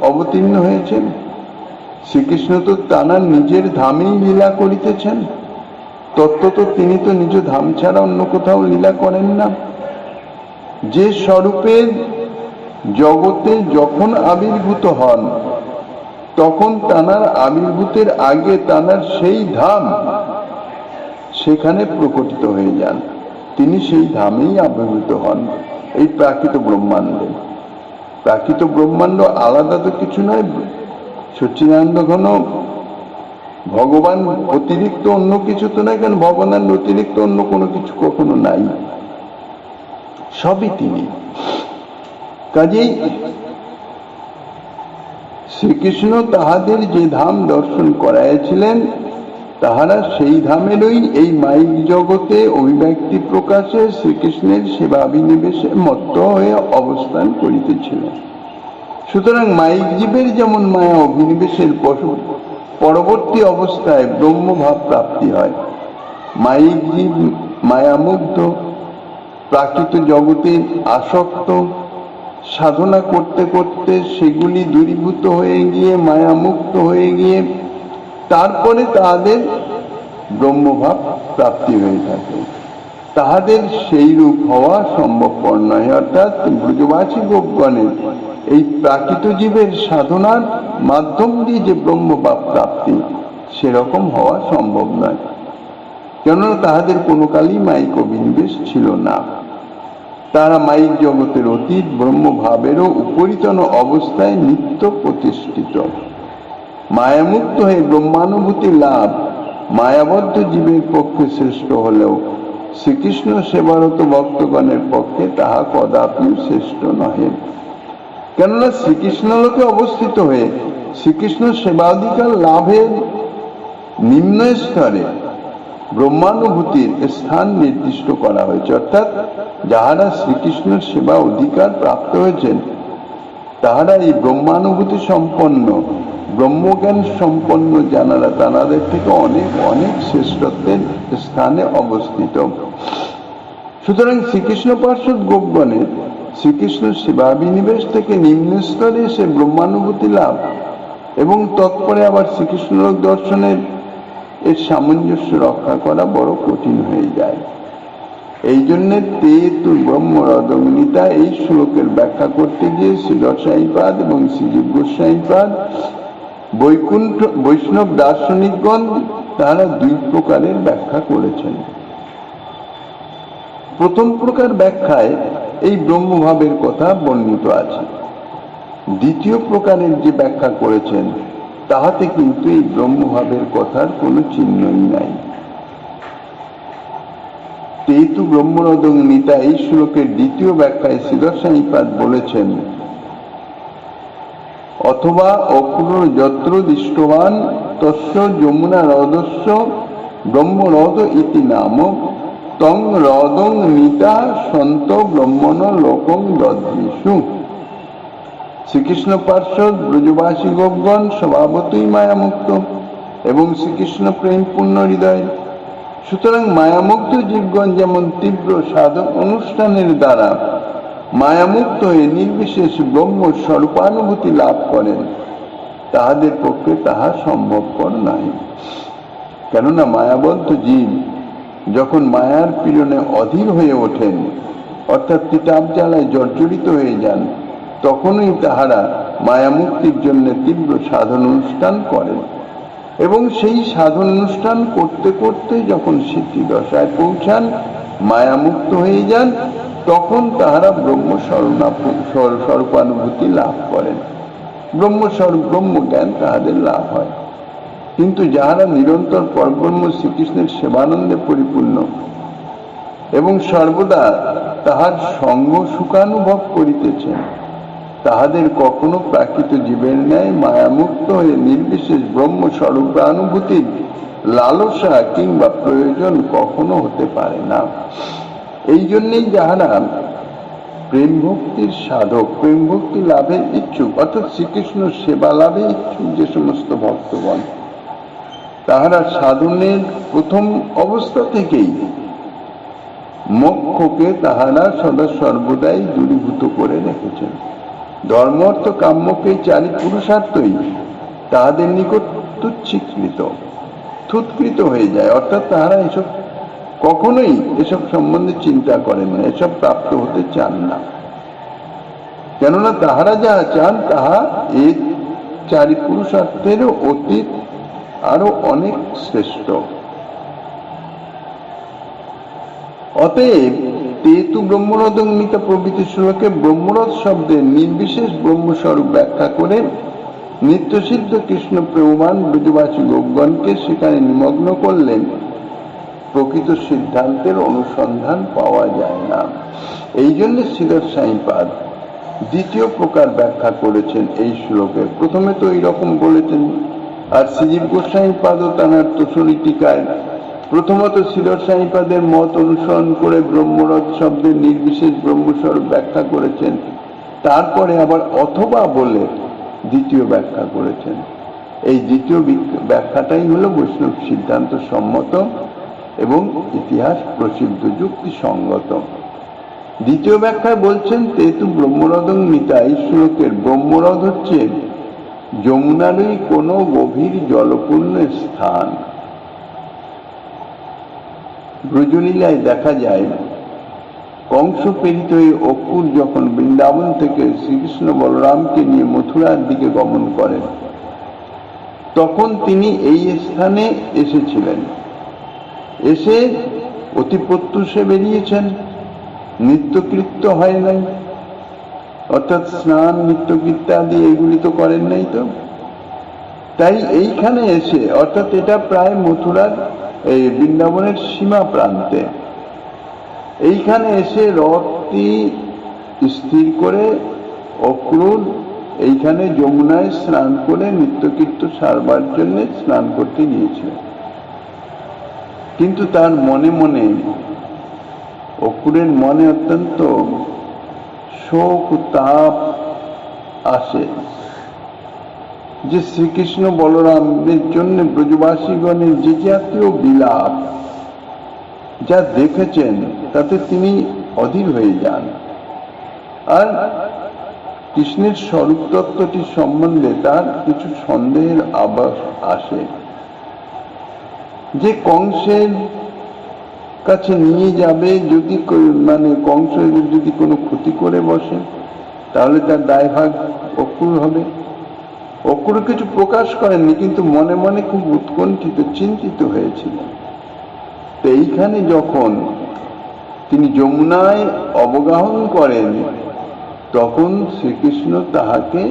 অবতীর্ণ হয়েছেন। শ্রীকৃষ্ণ তো তাঁর নিজের ধামেই লীলা করিতেছেন, তত্ত্বত তিনি তো নিজ ধাম ছাড়া অন্য কোথাও লীলা করেন না। যে স্বরূপের জগতে যখন আবির্ভূত হন তখন তাঁর আবির্ভূতের আগে তাঁর সেই ধাম সেখানে প্রকটিত হয়ে যান, তিনি সেই ধামেই আবির্ভূত হন। এই প্রাকৃত ব্রহ্মাণ্ডে, প্রাকৃত ব্রহ্মাণ্ড আলাদা তো কিছু নয়। সচ্চিদানন্দ ঘন ভগবান অতিরিক্ত অন্য কিছু তো নয়, কারণ ভগবানের অতিরিক্ত অন্য কোনো কিছু কখনো নাই, সবই তিনি। কাজেই শ্রীকৃষ্ণ তাহাদের যে ধাম দর্শন করাইয়াছিলেন তাহারা সেই ধামেরই এই মায়িক জগতে অভিব্যক্তি প্রকাশে শ্রীকৃষ্ণের সেবাভিনিবেশে মত্ত হয়ে অবস্থান করিতেছিলেন। সুতরাং মায়িক জীবের যেমন মায়া অভিনিবেশের পরবর্তী অবস্থায় ব্রহ্মভাব প্রাপ্তি হয়, মায়িক জীব মায়ামুগ্ধ প্রাকৃত জগতে আসক্ত, সাধনা করতে করতে সেগুলি দূরীভূত হয়ে গিয়ে মায়ামুক্ত হয়ে গিয়ে তারপরে তাহাদের ব্রহ্মভাব প্রাপ্তি হয়ে থাকে। তাহাদের সেই রূপ হওয়া সম্ভবপর নয়, অর্থাৎ ব্রজবাসী গোপগণের এই প্রাকৃত জীবের সাধনার মাধ্যম দিয়ে যে ব্রহ্মভাব প্রাপ্তি সেরকম হওয়া সম্ভব নয়। কেননা তাহাদের কোনো কালই মায়িক অভিনিবেশ ছিল না। তারা মায়িক জগতের অতীত ব্রহ্মভাবেরও উপরিতন অবস্থায় নিত্য প্রতিষ্ঠিত। মায়ামুক্ত হয়ে ব্রহ্মানুভূতি লাভ মায়াবদ্ধ জীবের পক্ষে শ্রেষ্ঠ হলেও শ্রীকৃষ্ণ সেবারত ভক্তগণের পক্ষে তাহা কদাপি শ্রেষ্ঠ নহে। কেননা শ্রীকৃষ্ণ লোকে অবস্থিত হয়ে শ্রীকৃষ্ণ সেবাধিকার লাভের নিম্ন স্তরে ব্রহ্মানুভূতির স্থান নির্দিষ্ট করা হয়েছে। অর্থাৎ যাহারা শ্রীকৃষ্ণের সেবা অধিকার প্রাপ্ত হয়েছেন তাহারা এই ব্রহ্মানুভূতি সম্পন্ন ব্রহ্মজ্ঞান সম্পন্ন জানারা তাঁদের থেকে অনেক অনেক শ্রেষ্ঠত্বের স্থানে অবস্থিত। সুতরাং শ্রীকৃষ্ণ পার্ষদ গোপগণের শ্রীকৃষ্ণ সেবাভিনিবেশ থেকে নিম্ন স্তরে এসে ব্রহ্মানুভূতি লাভ এবং তৎপরে আবার শ্রীকৃষ্ণ দর্শনের এর সামঞ্জস্য রক্ষা করা বড় কঠিন হয়ে যায়। এই জন্য তে তু ব্রহ্মরদমিতা এই শ্লোকের ব্যাখ্যা করতে গিয়ে শ্রী দশাইপাদ এবং শ্রীজীব গোস্বাইপাদ বৈষ্ণব দার্শনিকগণ তারা দুই প্রকারের ব্যাখ্যা করেছেন। প্রথম প্রকার ব্যাখ্যায় এই ব্রহ্মভাবের কথা বর্ণিত আছে। দ্বিতীয় প্রকারের যে ব্যাখ্যা করেছেন তাহাতে কিন্তু এই ব্রহ্মভাবের কথার কোনো চিহ্নই নাই। তেতু ব্রহ্মরদং নিতা এই শ্লোকের দ্বিতীয় ব্যাখ্যায় শ্রীদর্শাইপাদ বলেছেন, অথবা অক্রূর যত্র দৃষ্টবান তস্য যমুনা হ্রদস্য ব্রহ্মহ্রদ ইতি নাম তং হ্রদং নিতা সন্ত ব্রহ্মণ লোকং দদৃশু। শ্রীকৃষ্ণ পার্ষদ ব্রজবাসী গোপগণ স্বভাবতই মায়ামুক্ত এবং শ্রীকৃষ্ণ প্রেম পূর্ণ হৃদয়। সুতরাং মায়ামুক্ত জীবগণ যেমন তীব্র সাধন অনুষ্ঠানের দ্বারা মায়ামুক্ত হয়ে নির্বিশেষ ব্রহ্ম স্বরূপানুভূতি লাভ করেন, তাহাদের পক্ষে তাহা সম্ভবপর নাই। কেননা মায়াবদ্ধ জীব যখন মায়ার পীড়নে অধীর হয়ে ওঠেন, অর্থাৎ তিতাব জ্বালায় জর্জরিত হয়ে যান, তখনই তাহারা মায়ামুক্তির জন্য তীব্র সাধন অনুষ্ঠান করেন এবং সেই সাধন অনুষ্ঠান করতে করতে যখন সিদ্ধি দশায় পৌঁছান, মায়ামুক্ত হয়ে যান, তখন তাহারা স্বরূপানুভূতি লাভ করেন, ব্রহ্মস্বরূপ ব্রহ্মজ্ঞান তাহাদের লাভ হয়। কিন্তু যাহারা নিরন্তর পরব্রহ্ম শ্রীকৃষ্ণের সেবানন্দে পরিপূর্ণ এবং সর্বদা তাহার সঙ্গ সুখানুভব করিতেছেন, তাহাদের কখনো প্রাকৃত জীবের ন্যায় মায়ামুক্ত হয়ে নির্বিশেষ ব্রহ্মস্বরূপানুভূতির লালসা কিংবা প্রয়োজন কখনো হতে পারে না। এই জন্যেই যাহারা প্রেম ভক্তির সাধক, প্রেম ভক্তি লাভের ইচ্ছুক, অর্থাৎ শ্রীকৃষ্ণ সেবা লাভে ইচ্ছুক যে সমস্ত ভক্তগণ, তাহারা সাধনের প্রথম অবস্থা থেকেই মোক্ষকে তাহারা সদা সর্বদাই দূরীভূত করে রেখেছেন। ধর্ম অর্থ কাম্যকে চারি পুরুষার্থই তাহাদের নিকট তুচ্ছীকৃত হয়ে যায়, অর্থাৎ তাহারা এসব কখনোই এসব সম্বন্ধে চিন্তা করেন না, এসব প্রাপ্ত হতে চান না। কেননা তাহারা যাহা চান তাহা এই চারি পুরুষার্থেরও অতীত আরো অনেক শ্রেষ্ঠ। অতএব তেতু ব্রহ্মরদং মিতা প্রভৃতি শ্লোকে ব্রহ্মরদ শব্দের নির্বিশেষ ব্রহ্মস্বরূপ ব্যাখ্যা করে নিত্যসিদ্ধ কৃষ্ণ প্রেমবান ব্রজবাসী গোপগণকে সেখানে নিমগ্ন করলেন, প্রকৃত সিদ্ধান্তের অনুসন্ধান পাওয়া যায় না। এই জন্য শ্রীদর্শাইপাদ দ্বিতীয় প্রকার ব্যাখ্যা করেছেন এই শ্লোকে। প্রথমে তো এইরকম বলেছেন, আর শ্রীজীব গোস্বাইপাদও তাঁর তোষণী টিকায় প্রথমত শ্রীদর্শাইপাদের মত অনুসরণ করে ব্রহ্মরদ শব্দের নির্বিশেষ ব্রহ্মস্বরূপ ব্যাখ্যা করেছেন, তারপরে আবার অথবা বলে দ্বিতীয় ব্যাখ্যা করেছেন। এই দ্বিতীয় ব্যাখ্যাটাই হলো বৈষ্ণব সিদ্ধান্ত সম্মত এবং ইতিহাস প্রসিদ্ধ যুক্তিসঙ্গত। দ্বিতীয় ব্যাখ্যায় বলছেন, তেতু ব্রহ্মরদং মিতা এই শ্লোকের ব্রহ্মরদ হচ্ছে যমুনারই কোনো গভীর জলপূর্ণ স্থান। ব্রজলীলায় দেখা যায়, কংস প্রেরিত হয়ে অক্রূর যখন বৃন্দাবন থেকে শ্রীকৃষ্ণ বলরামকে নিয়ে মথুরার দিকে গমন করেন, তখন তিনি এই স্থানে এসেছিলেন। এসে অতি প্রত্যুষে বেরিয়েছেন, নিত্যকৃত্য হয় নাই, অর্থাৎ স্নান নিত্যকৃত্যাদি এগুলি তো করেন নাই। তো তাই এইখানে এসে, অর্থাৎ এটা প্রায় মথুরার এই বৃন্দাবনের সীমা প্রান্তে, এইখানে এসে রথটি স্থির করে অক্রূর এইখানে যমুনায় স্নান করে নিত্যকৃত্য সারবার জন্য স্নান করতে গিয়েছিলেন। কিন্তু তার মনে মনে, অক্রূরের মনে অত্যন্ত শোক তাপ আসে, যে শ্রীকৃষ্ণ বলরামের জন্য ব্রজবাসীগণের যে জাতীয় বিলাপ যা দেখেছেন তাতে তিনি অধীর হয়ে যান। আর কৃষ্ণের স্বরূপ তত্ত্বটি সম্বন্ধে তার কিছু সন্দেহের আভাস আসে। যে কংসের কাছে নিয়ে যাবে, যদি কংস যদি কোনো ক্ষতি করে বসে তাহলে তার দায়ভাগ অক্রূর হবে। অক্রূর কিছু প্রকাশ করেননি, কিন্তু মনে মনে খুব উৎকণ্ঠিত, চিন্তিত হয়েছিলেন। তো এইখানে যখন তিনি যমুনায় অবগাহন করেন তখন শ্রীকৃষ্ণ তাহাকে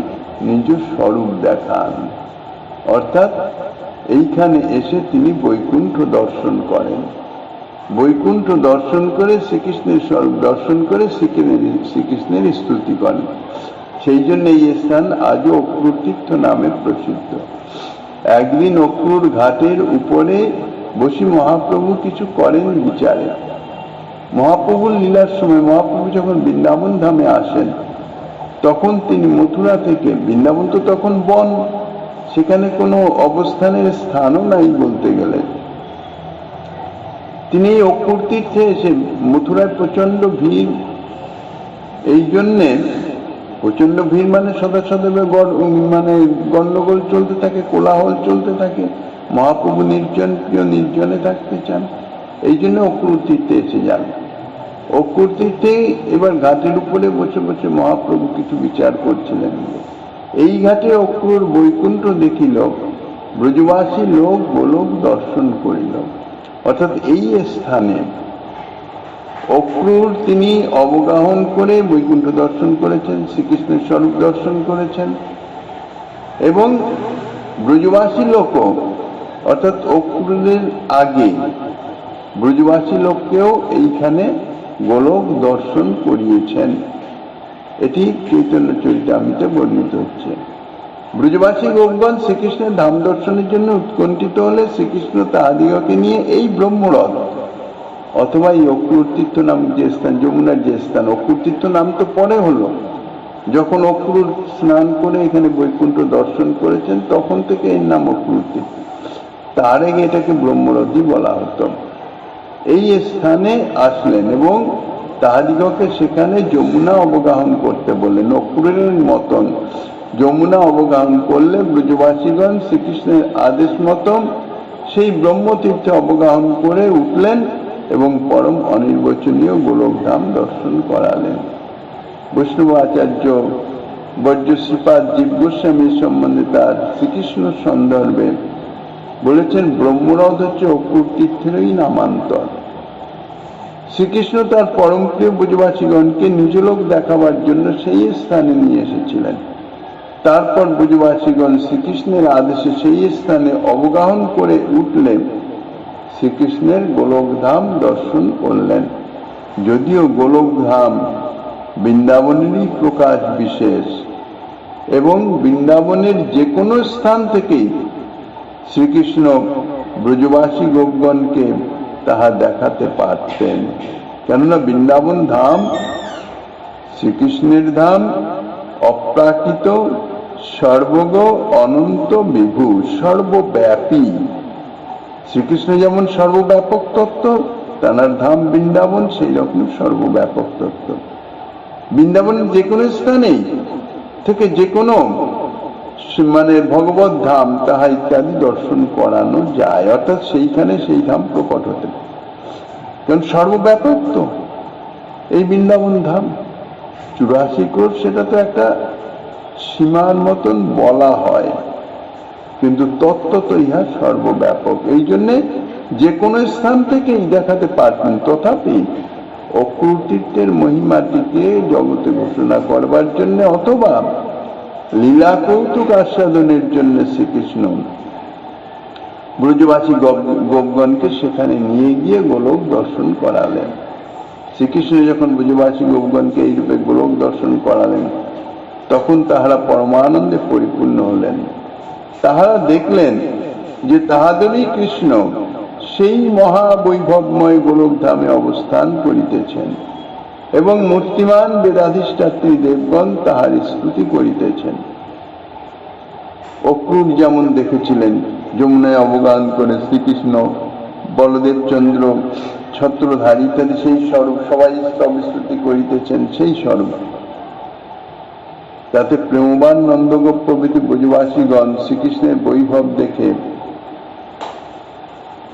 নিজ স্বরূপ দেখান, অর্থাৎ এইখানে এসে তিনি বৈকুণ্ঠ দর্শন করেন। বৈকুণ্ঠ দর্শন করে শ্রীকৃষ্ণের স্বরূপ দর্শন করে শ্রীকৃষ্ণের স্তুতি করেন। সেই জন্য এই স্থান আজও অক্রূর তীর্থ নামে প্রসিদ্ধ। একদিন অক্রূর ঘাটের উপরে বসে মহাপ্রভু কিছু করেন বিচারে। মহাপ্রভুর লীলার সময় মহাপ্রভু যখন বৃন্দাবন ধামে আসেন তখন তিনি মথুরা থেকে, বৃন্দাবন তো তখন বন, সেখানে কোনো অবস্থানের স্থানও নাই বলতে গেলে, তিনি এই অক্রূর তীর্থে এসে, মথুরায় প্রচন্ড ভিড়, এই জন্যে প্রচন্ড ভিড় মানে সদাসদেবে গন্ডগোল চলতে থাকে, কোলাহল চলতে থাকে। মহাপ্রভু নির্জনে থাকতে চান, এই জন্য অক্রূর তীর্থে এসে যান। অক্রূর তীর্থে এবার ঘাটের উপরে বসে বসে মহাপ্রভু কিছু বিচার করছিলেন। এই ঘাটে অক্রূর বৈকুণ্ঠ দেখিল, ব্রজবাসী লোক গোলক দর্শন করিল। অর্থাৎ এই স্থানে অক্রূর তিনি অবগাহন করে বৈকুণ্ঠ দর্শন করেছেন, শ্রীকৃষ্ণের স্বরূপ দর্শন করেছেন, এবং ব্রজবাসী লোক, অর্থাৎ অক্রূরের আগে ব্রজবাসী লোককেও এইখানে গোলক দর্শন করিয়েছেন। এটি চৈতন্য চরিতামৃতে বর্ণিত হচ্ছে। ব্রজবাসী গোপগণ শ্রীকৃষ্ণের ধাম দর্শনের জন্য উৎকণ্ঠিত হলে শ্রীকৃষ্ণ তাহাদিগকে নিয়ে এই ব্রহ্মরথ অথবা এই অক্রূর তীর্থ নাম যে স্থান, যমুনার যে স্থান, অক্রূর তীর্থ নাম তো পরে হলো, যখন অক্রূর স্নান করে এখানে বৈকুণ্ঠ দর্শন করেছেন তখন থেকে এর নাম অক্রূর তীর্থ। তার আগে এটাকে ব্রহ্মরথই বলা হতো। এই স্থানে আসলেন এবং তাহাদিগকে সেখানে যমুনা অবগাহন করতে বললেন। অক্রূরের মতন যমুনা অবগাহন করলে ব্রজবাসীগণ শ্রীকৃষ্ণের আদেশ মতন সেই ব্রহ্মতীর্থে অবগাহন করে উঠলেন এবং পরম অনির্বচনীয় গোলকধাম দর্শন করালেন। বৈষ্ণব আচার্য বৈদ্য শ্রীপাদ জীব গোস্বামীর সম্বন্ধে তার শ্রীকৃষ্ণ সন্দর্ভে বলেছেন, ব্রহ্মরথ হচ্ছে অক্রূর তীর্থেরই নামান্তর। শ্রীকৃষ্ণ তার পরম প্রিয় ব্রজবাসীগণকে নিজলোক দেখাবার জন্য সেই স্থানে নিয়ে এসেছিলেন। তারপর ব্রজবাসীগণ শ্রীকৃষ্ণের আদেশে সেই স্থানে অবগাহন করে উঠলেন, শ্রীকৃষ্ণের গোলকধাম দর্শন করলেন। যদিও গোলকধাম বৃন্দাবনেরই প্রকাশ বিশেষ এবং বৃন্দাবনের যে কোনো স্থান থেকেই শ্রীকৃষ্ণ ব্রজবাসী গোপগণকে তাহা দেখাতে পারতেন, কেননা বৃন্দাবন ধাম শ্রীকৃষ্ণের ধাম, অপ্রাকৃত, সর্বগ, অনন্ত, বিভু, সর্বব্যাপী। শ্রীকৃষ্ণ যেমন সর্বব্যাপক তত্ত্ব, তাঁর ধাম বৃন্দাবন সেই রকম সর্বব্যাপক তত্ত্ব। বৃন্দাবনের যে কোনো স্থানেই থেকে যে কোনো ভগবত ধাম তাহা ইত্যাদি দর্শন করানো যায়, অর্থাৎ সেইখানে সেই ধাম প্রকট হতে, কারণ সর্বব্যাপক তো এই বৃন্দাবন ধাম। 84 ক্রোড় সেটা তো একটা সীমার মতন বলা হয়, কিন্তু তত্ত্ব তো ইহা সর্বব্যাপক। এই জন্যে যে কোনো স্থান থেকেই দেখাতে পারতেন। তথাপি অক্রূর তীর্থের মহিমাটিকে জগতে ঘোষণা করবার জন্য অথবা লীলা কৌতুক আস্বাদনের জন্য শ্রীকৃষ্ণ ব্রজবাসী গোপগণকে সেখানে নিয়ে গিয়ে গোলক দর্শন করালেন। শ্রীকৃষ্ণ যখন ব্রজবাসী গোপগণকে এই রূপে গোলক দর্শন করালেন তখন তাহারা পরমানন্দে পরিপূর্ণ হলেন। তাহারা দেখলেন যে তাহাদেরই কৃষ্ণ সেই মহাবৈভবময় গোলকধামে অবস্থান করিতেছেন এবং মূর্তিমান বেদাধিষ্ঠাত্রী দেবগণ তাহার স্তুতি করিতেছেন। অক্রূর যেমন দেখেছিলেন যমুনায় অবগান করে শ্রীকৃষ্ণ, বলদেব চন্দ্র ছত্রধারী ইত্যাদি সেই স্বরূপ সবাই স্তবস্তুতি করিতেছেন, সেই স্বরূপ। তাতে প্রেমবান নন্দগোপ প্রভৃতি ব্রজবাসীগণ শ্রীকৃষ্ণের বৈভব দেখে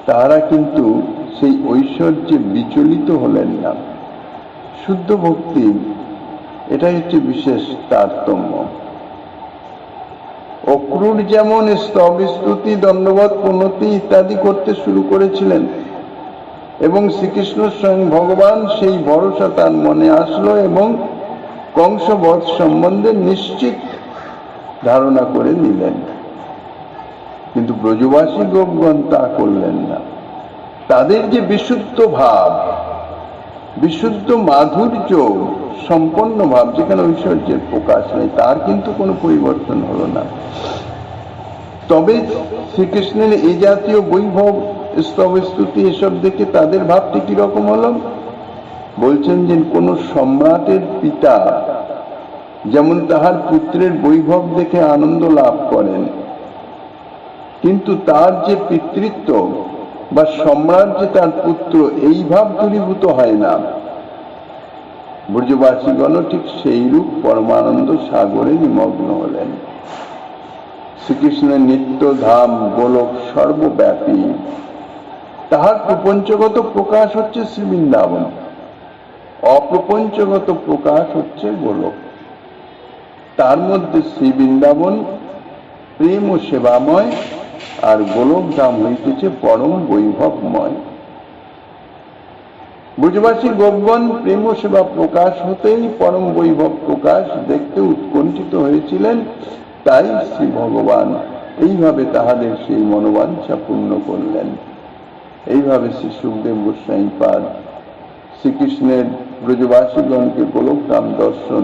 তারা কিন্তু সেই ঐশ্বর্যে বিচলিত হলেন না। শুদ্ধ ভক্তি এটাই হচ্ছে বিশেষ তারতম্য। অক্রূর যেমন স্তব স্তুতি দণ্ডবত প্রণতি ইত্যাদি করতে শুরু করেছিলেন এবং শ্রীকৃষ্ণ স্বয়ং ভগবান সেই ভরসা তার মনে আসলো এবং কংসবধ সম্বন্ধে নিশ্চিত ধারণা করে নিলেন। কিন্তু ব্রজবাসী গোপগণ তা করলেন না। তাদের যে বিশুদ্ধ ভাব, বিশুদ্ধ মাধুর্য সম্পন্ন ভাব, যেখানে ঐশ্বর্যের প্রকাশ নেই, তার কিন্তু কোনো পরিবর্তন হলো না। তবে শ্রীকৃষ্ণের এই জাতীয় বৈভব স্তবস্তুতি এসব দেখে তাদের ভাবটি কিরকম হলো? বলছেন যে কোন সম্রাটের পিতা যেমন তাহার পুত্রের বৈভব দেখে আনন্দ লাভ করেন, কিন্তু তার যে পিতৃত্ব বা সম্রাট যে তার পুত্র, এই ভাব দূরীভূত হয় না। ব্রজবাসীগণ ঠিক সেইরূপ পরমানন্দ সাগরে নিমগ্ন হলেন। শ্রীকৃষ্ণের নিত্য ধাম গোলক সর্বব্যাপী, তাহার প্রপঞ্চগত প্রকাশ হচ্ছে শ্রীবৃন্দাবন, অপ্রপঞ্চগত প্রকাশ হচ্ছে গোলক। তার মধ্যে শ্রীবৃন্দাবন প্রেম ও সেবাময়, আর গোলক ধাম হইতেছে পরম বৈভবময়। ব্রজবাসী গোপগণ প্রেম ও সেবা প্রকাশ হতেই পরম বৈভব প্রকাশ দেখতে উৎকণ্ঠিত হয়েছিলেন। তাই শ্রী ভগবান এইভাবে তাহাদের সেই মনোবাঞ্ছা পূর্ণ করলেন। এইভাবে শ্রী সুখদেব গোস্বামীপাদ শ্রীকৃষ্ণের ব্রজবাসীগণকে গোলকধাম দর্শন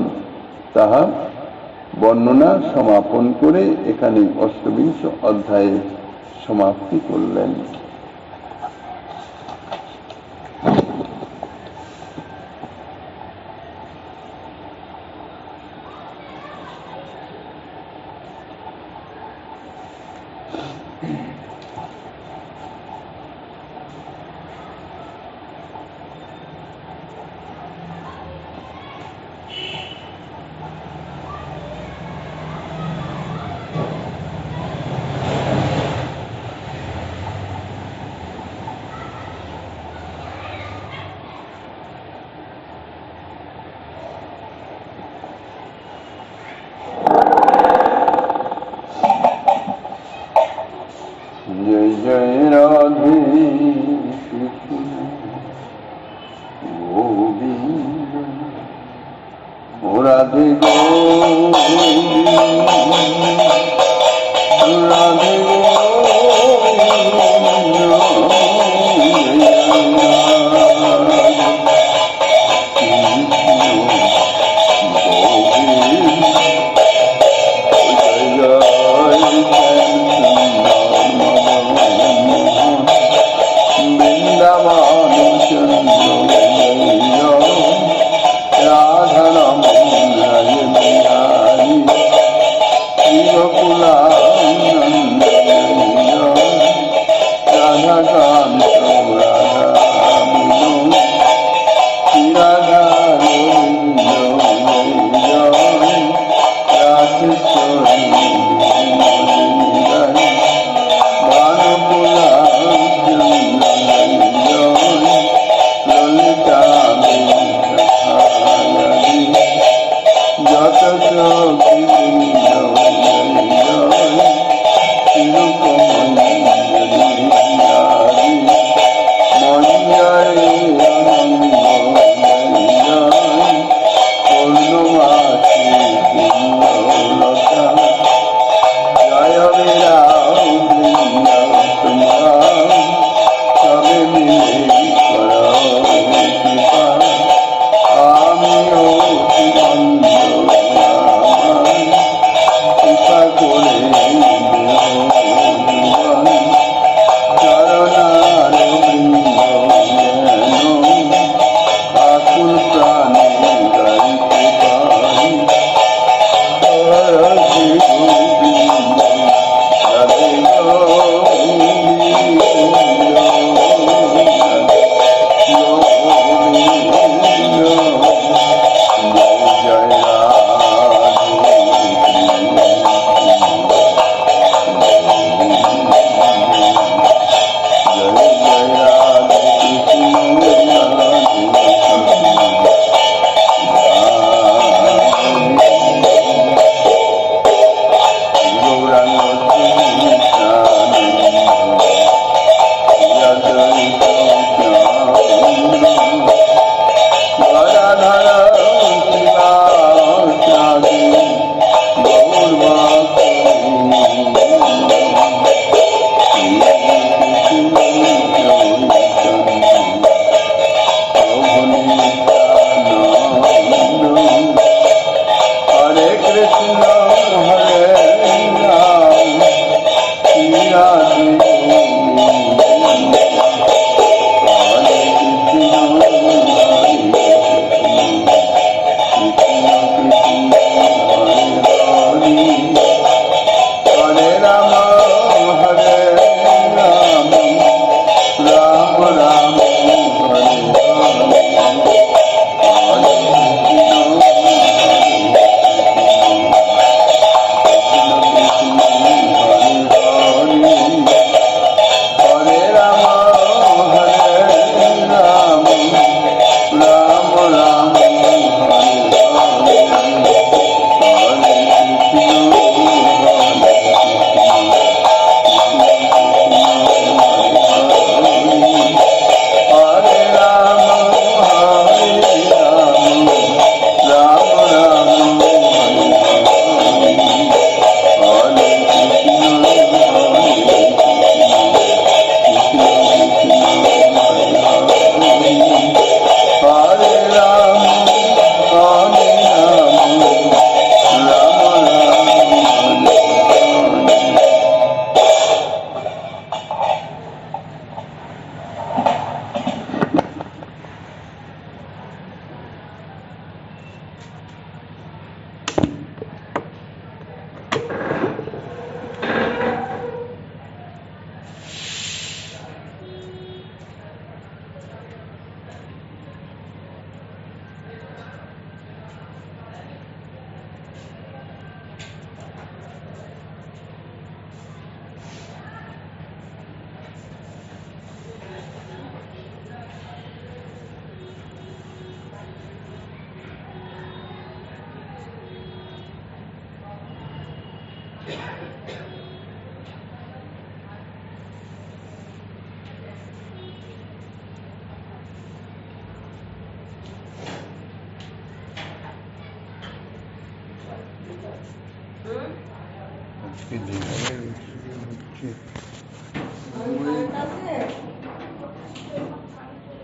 তাহা বর্ণনা সমাপন করে এখানে অষ্টবিংশ অধ্যায়ে সমাপ্তি করলেন। जय जय राधे कृष्ण गोविंद, राधे गोविंद, राधे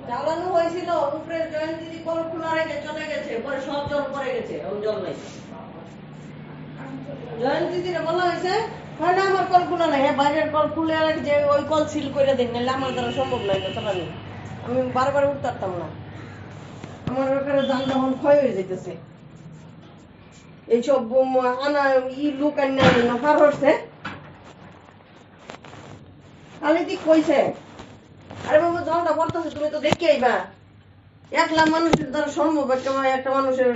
জ্বালানো হয়েছিল উপরে জয়েন্ট দিদি কল খোলা রেখে চলে গেছে, পরে সব জল পড়ে গেছে, এখন জল নাই। জয়েন্ট দিদিরে বলা হয়েছে হয় না আমার কল খোলা নাই, বাইরের কল খুলে যে ওই কল সিল করে দিন, নাহলে আমার দ্বারা সম্ভব নয় চালানো। আমি বারবার উঠতে পারতাম না, আমার ব্যাপারে যান যখন ক্ষয় হয়ে যেতেছে। এইসব আনা লুক আনা ফার হচ্ছে কালি দিক কইছে, আরে বাবু জলটা পড়তেছে তুমি তো দেখে আইবা, একলা মানুষের দ্বারা সম্ভব একটা মানুষের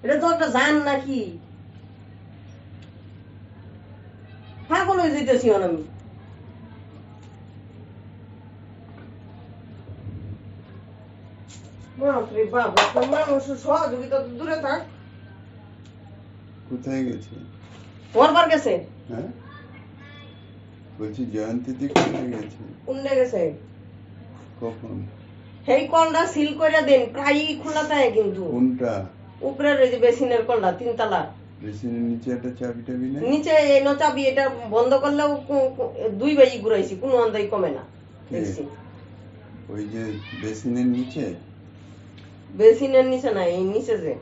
এটা তো একটা জান নাকি? পাগল হয়ে যেতেছি আমি। বাপরে বাপ, মানুষের সহযোগিতা দূরে থাক। কোথায় গেছে? ওরবার গেছে। হ্যাঁ বলছি জয়ন্তী দি কোথায় গেছে? কোনটা গেছে? কখন? সেই কলটা সিল করে দেন, প্রায়ই খোলা থাকে কিন্তু। কোনটা? উপরের ওই যে বেসিনের কলটা, 3 তলা। বেসিনের নিচে একটা চাবি টাবি নেই? নিচে এই চাবি, এটা বন্ধ করলেও 2 বাই ঘুরাইছি, কোনো অন্দাই কমে না দেখছি। ওই যে বেসিনের নিচে? বেসিনের নিচে না, এই নিচে যে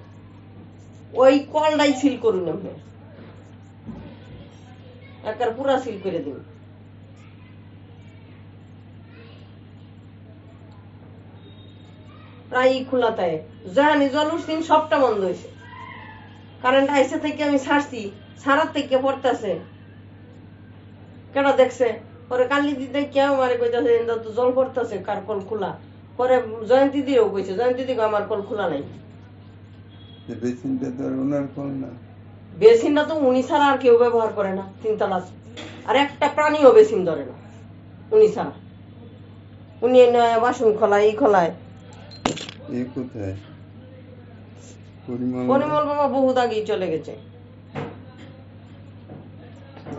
ওই কলটাই সিল করুন আপনি, একবার পুরা সিল করে দিন। প্রায় খোলা থাকে, জানি জল উঠছিন সবটা বন্ধ হয়েছে। কারেন্ট আইসে থেকে আমি ছাড়ছি, ছাড়ার থেকে পড়তেছে, কেটা দেখছে পরে কালি দিতে কেউ মারে কইতাছে তো জল পড়তেছে, কার কল খোলা। পরে জয়ন্তী দিও কইছে, জয়ন্তী দিকে আমার কল খোলা নাই। বেসিনটা তো আর ওনার কল না। বেসিনটা তো উনি ছাড়া আর কেউ ব্যবহার করে না, 3 তলা, আর একটা প্রাণীও বেসিন ধরে না উনি ছাড়া। উনি বাসন খোলায়, এই খোলায়। এ কোথায়? পরিমল বাবা বহুত আগেই চলে গেছে,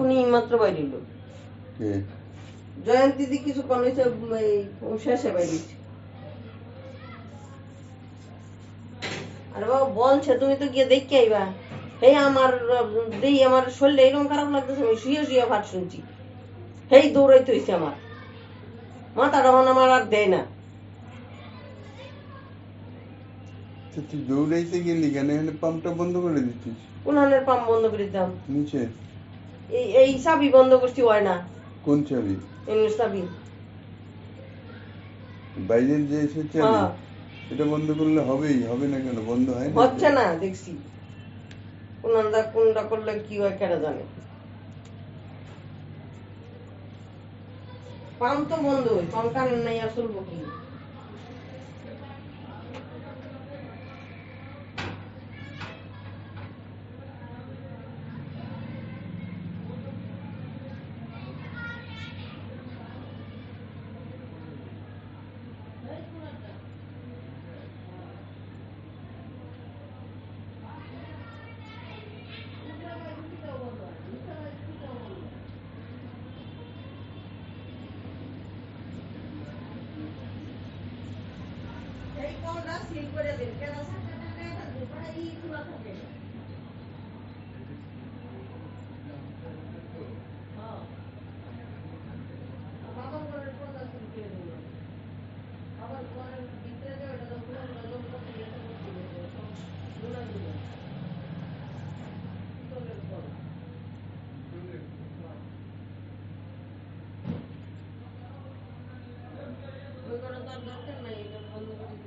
উনি মাত্র বাইরে লোক। জয়ন্তী দি কিছুক্ষণ হয়েছে শেষে বাইরেছে। আরে বাবা বলছে তুমি তো গিয়ে দেখে আইবা। এই আমার দেই আমার শরীরে এরকম খারাপ লাগতেছে, আমি শুয়ে শুয়ে ভাত শুনছি। এই দৌড়াইতে হইছে আমার, মাথাটা মনে আমার আর দেয় না। তো তুই দৌড়াইতে গেলি কেন? এখানে পাম্পটা বন্ধ করে দিচ্ছিস? কোনহানের পাম্প বন্ধ করে দিতাম? নিচে এই এই চাবি বন্ধ করছি, হয় না। কোন চাবি? এমনি চাবি। বাইরের যে এসে চাবি? হ্যাঁ, এটা বন্ধ করলে হবেই, হবে না কেন? বন্ধ হয় না তো। হচ্ছে না দেখছি। কোনটা কোনটা করলে কি হয় কেডা জানে। পাম্প তো বন্ধ হয়, পাম্প কারেন্ট নাই আর চলবো কি? এই কোনটা সিল করে দিন, কেডা সাথে না থাকবে, পরে এই খোলা থাকে। হ্যাঁ, বাবা করে কোনটা সিল করে দিল। আবার পরে ভিতরে যে ওটা তো খোলা খোলা লোক তো দিয়ে দিল। দুলা দিল। তোলের পর। ওই করে তো আর দরকার নাই, এটা বন্ধ করে দিল।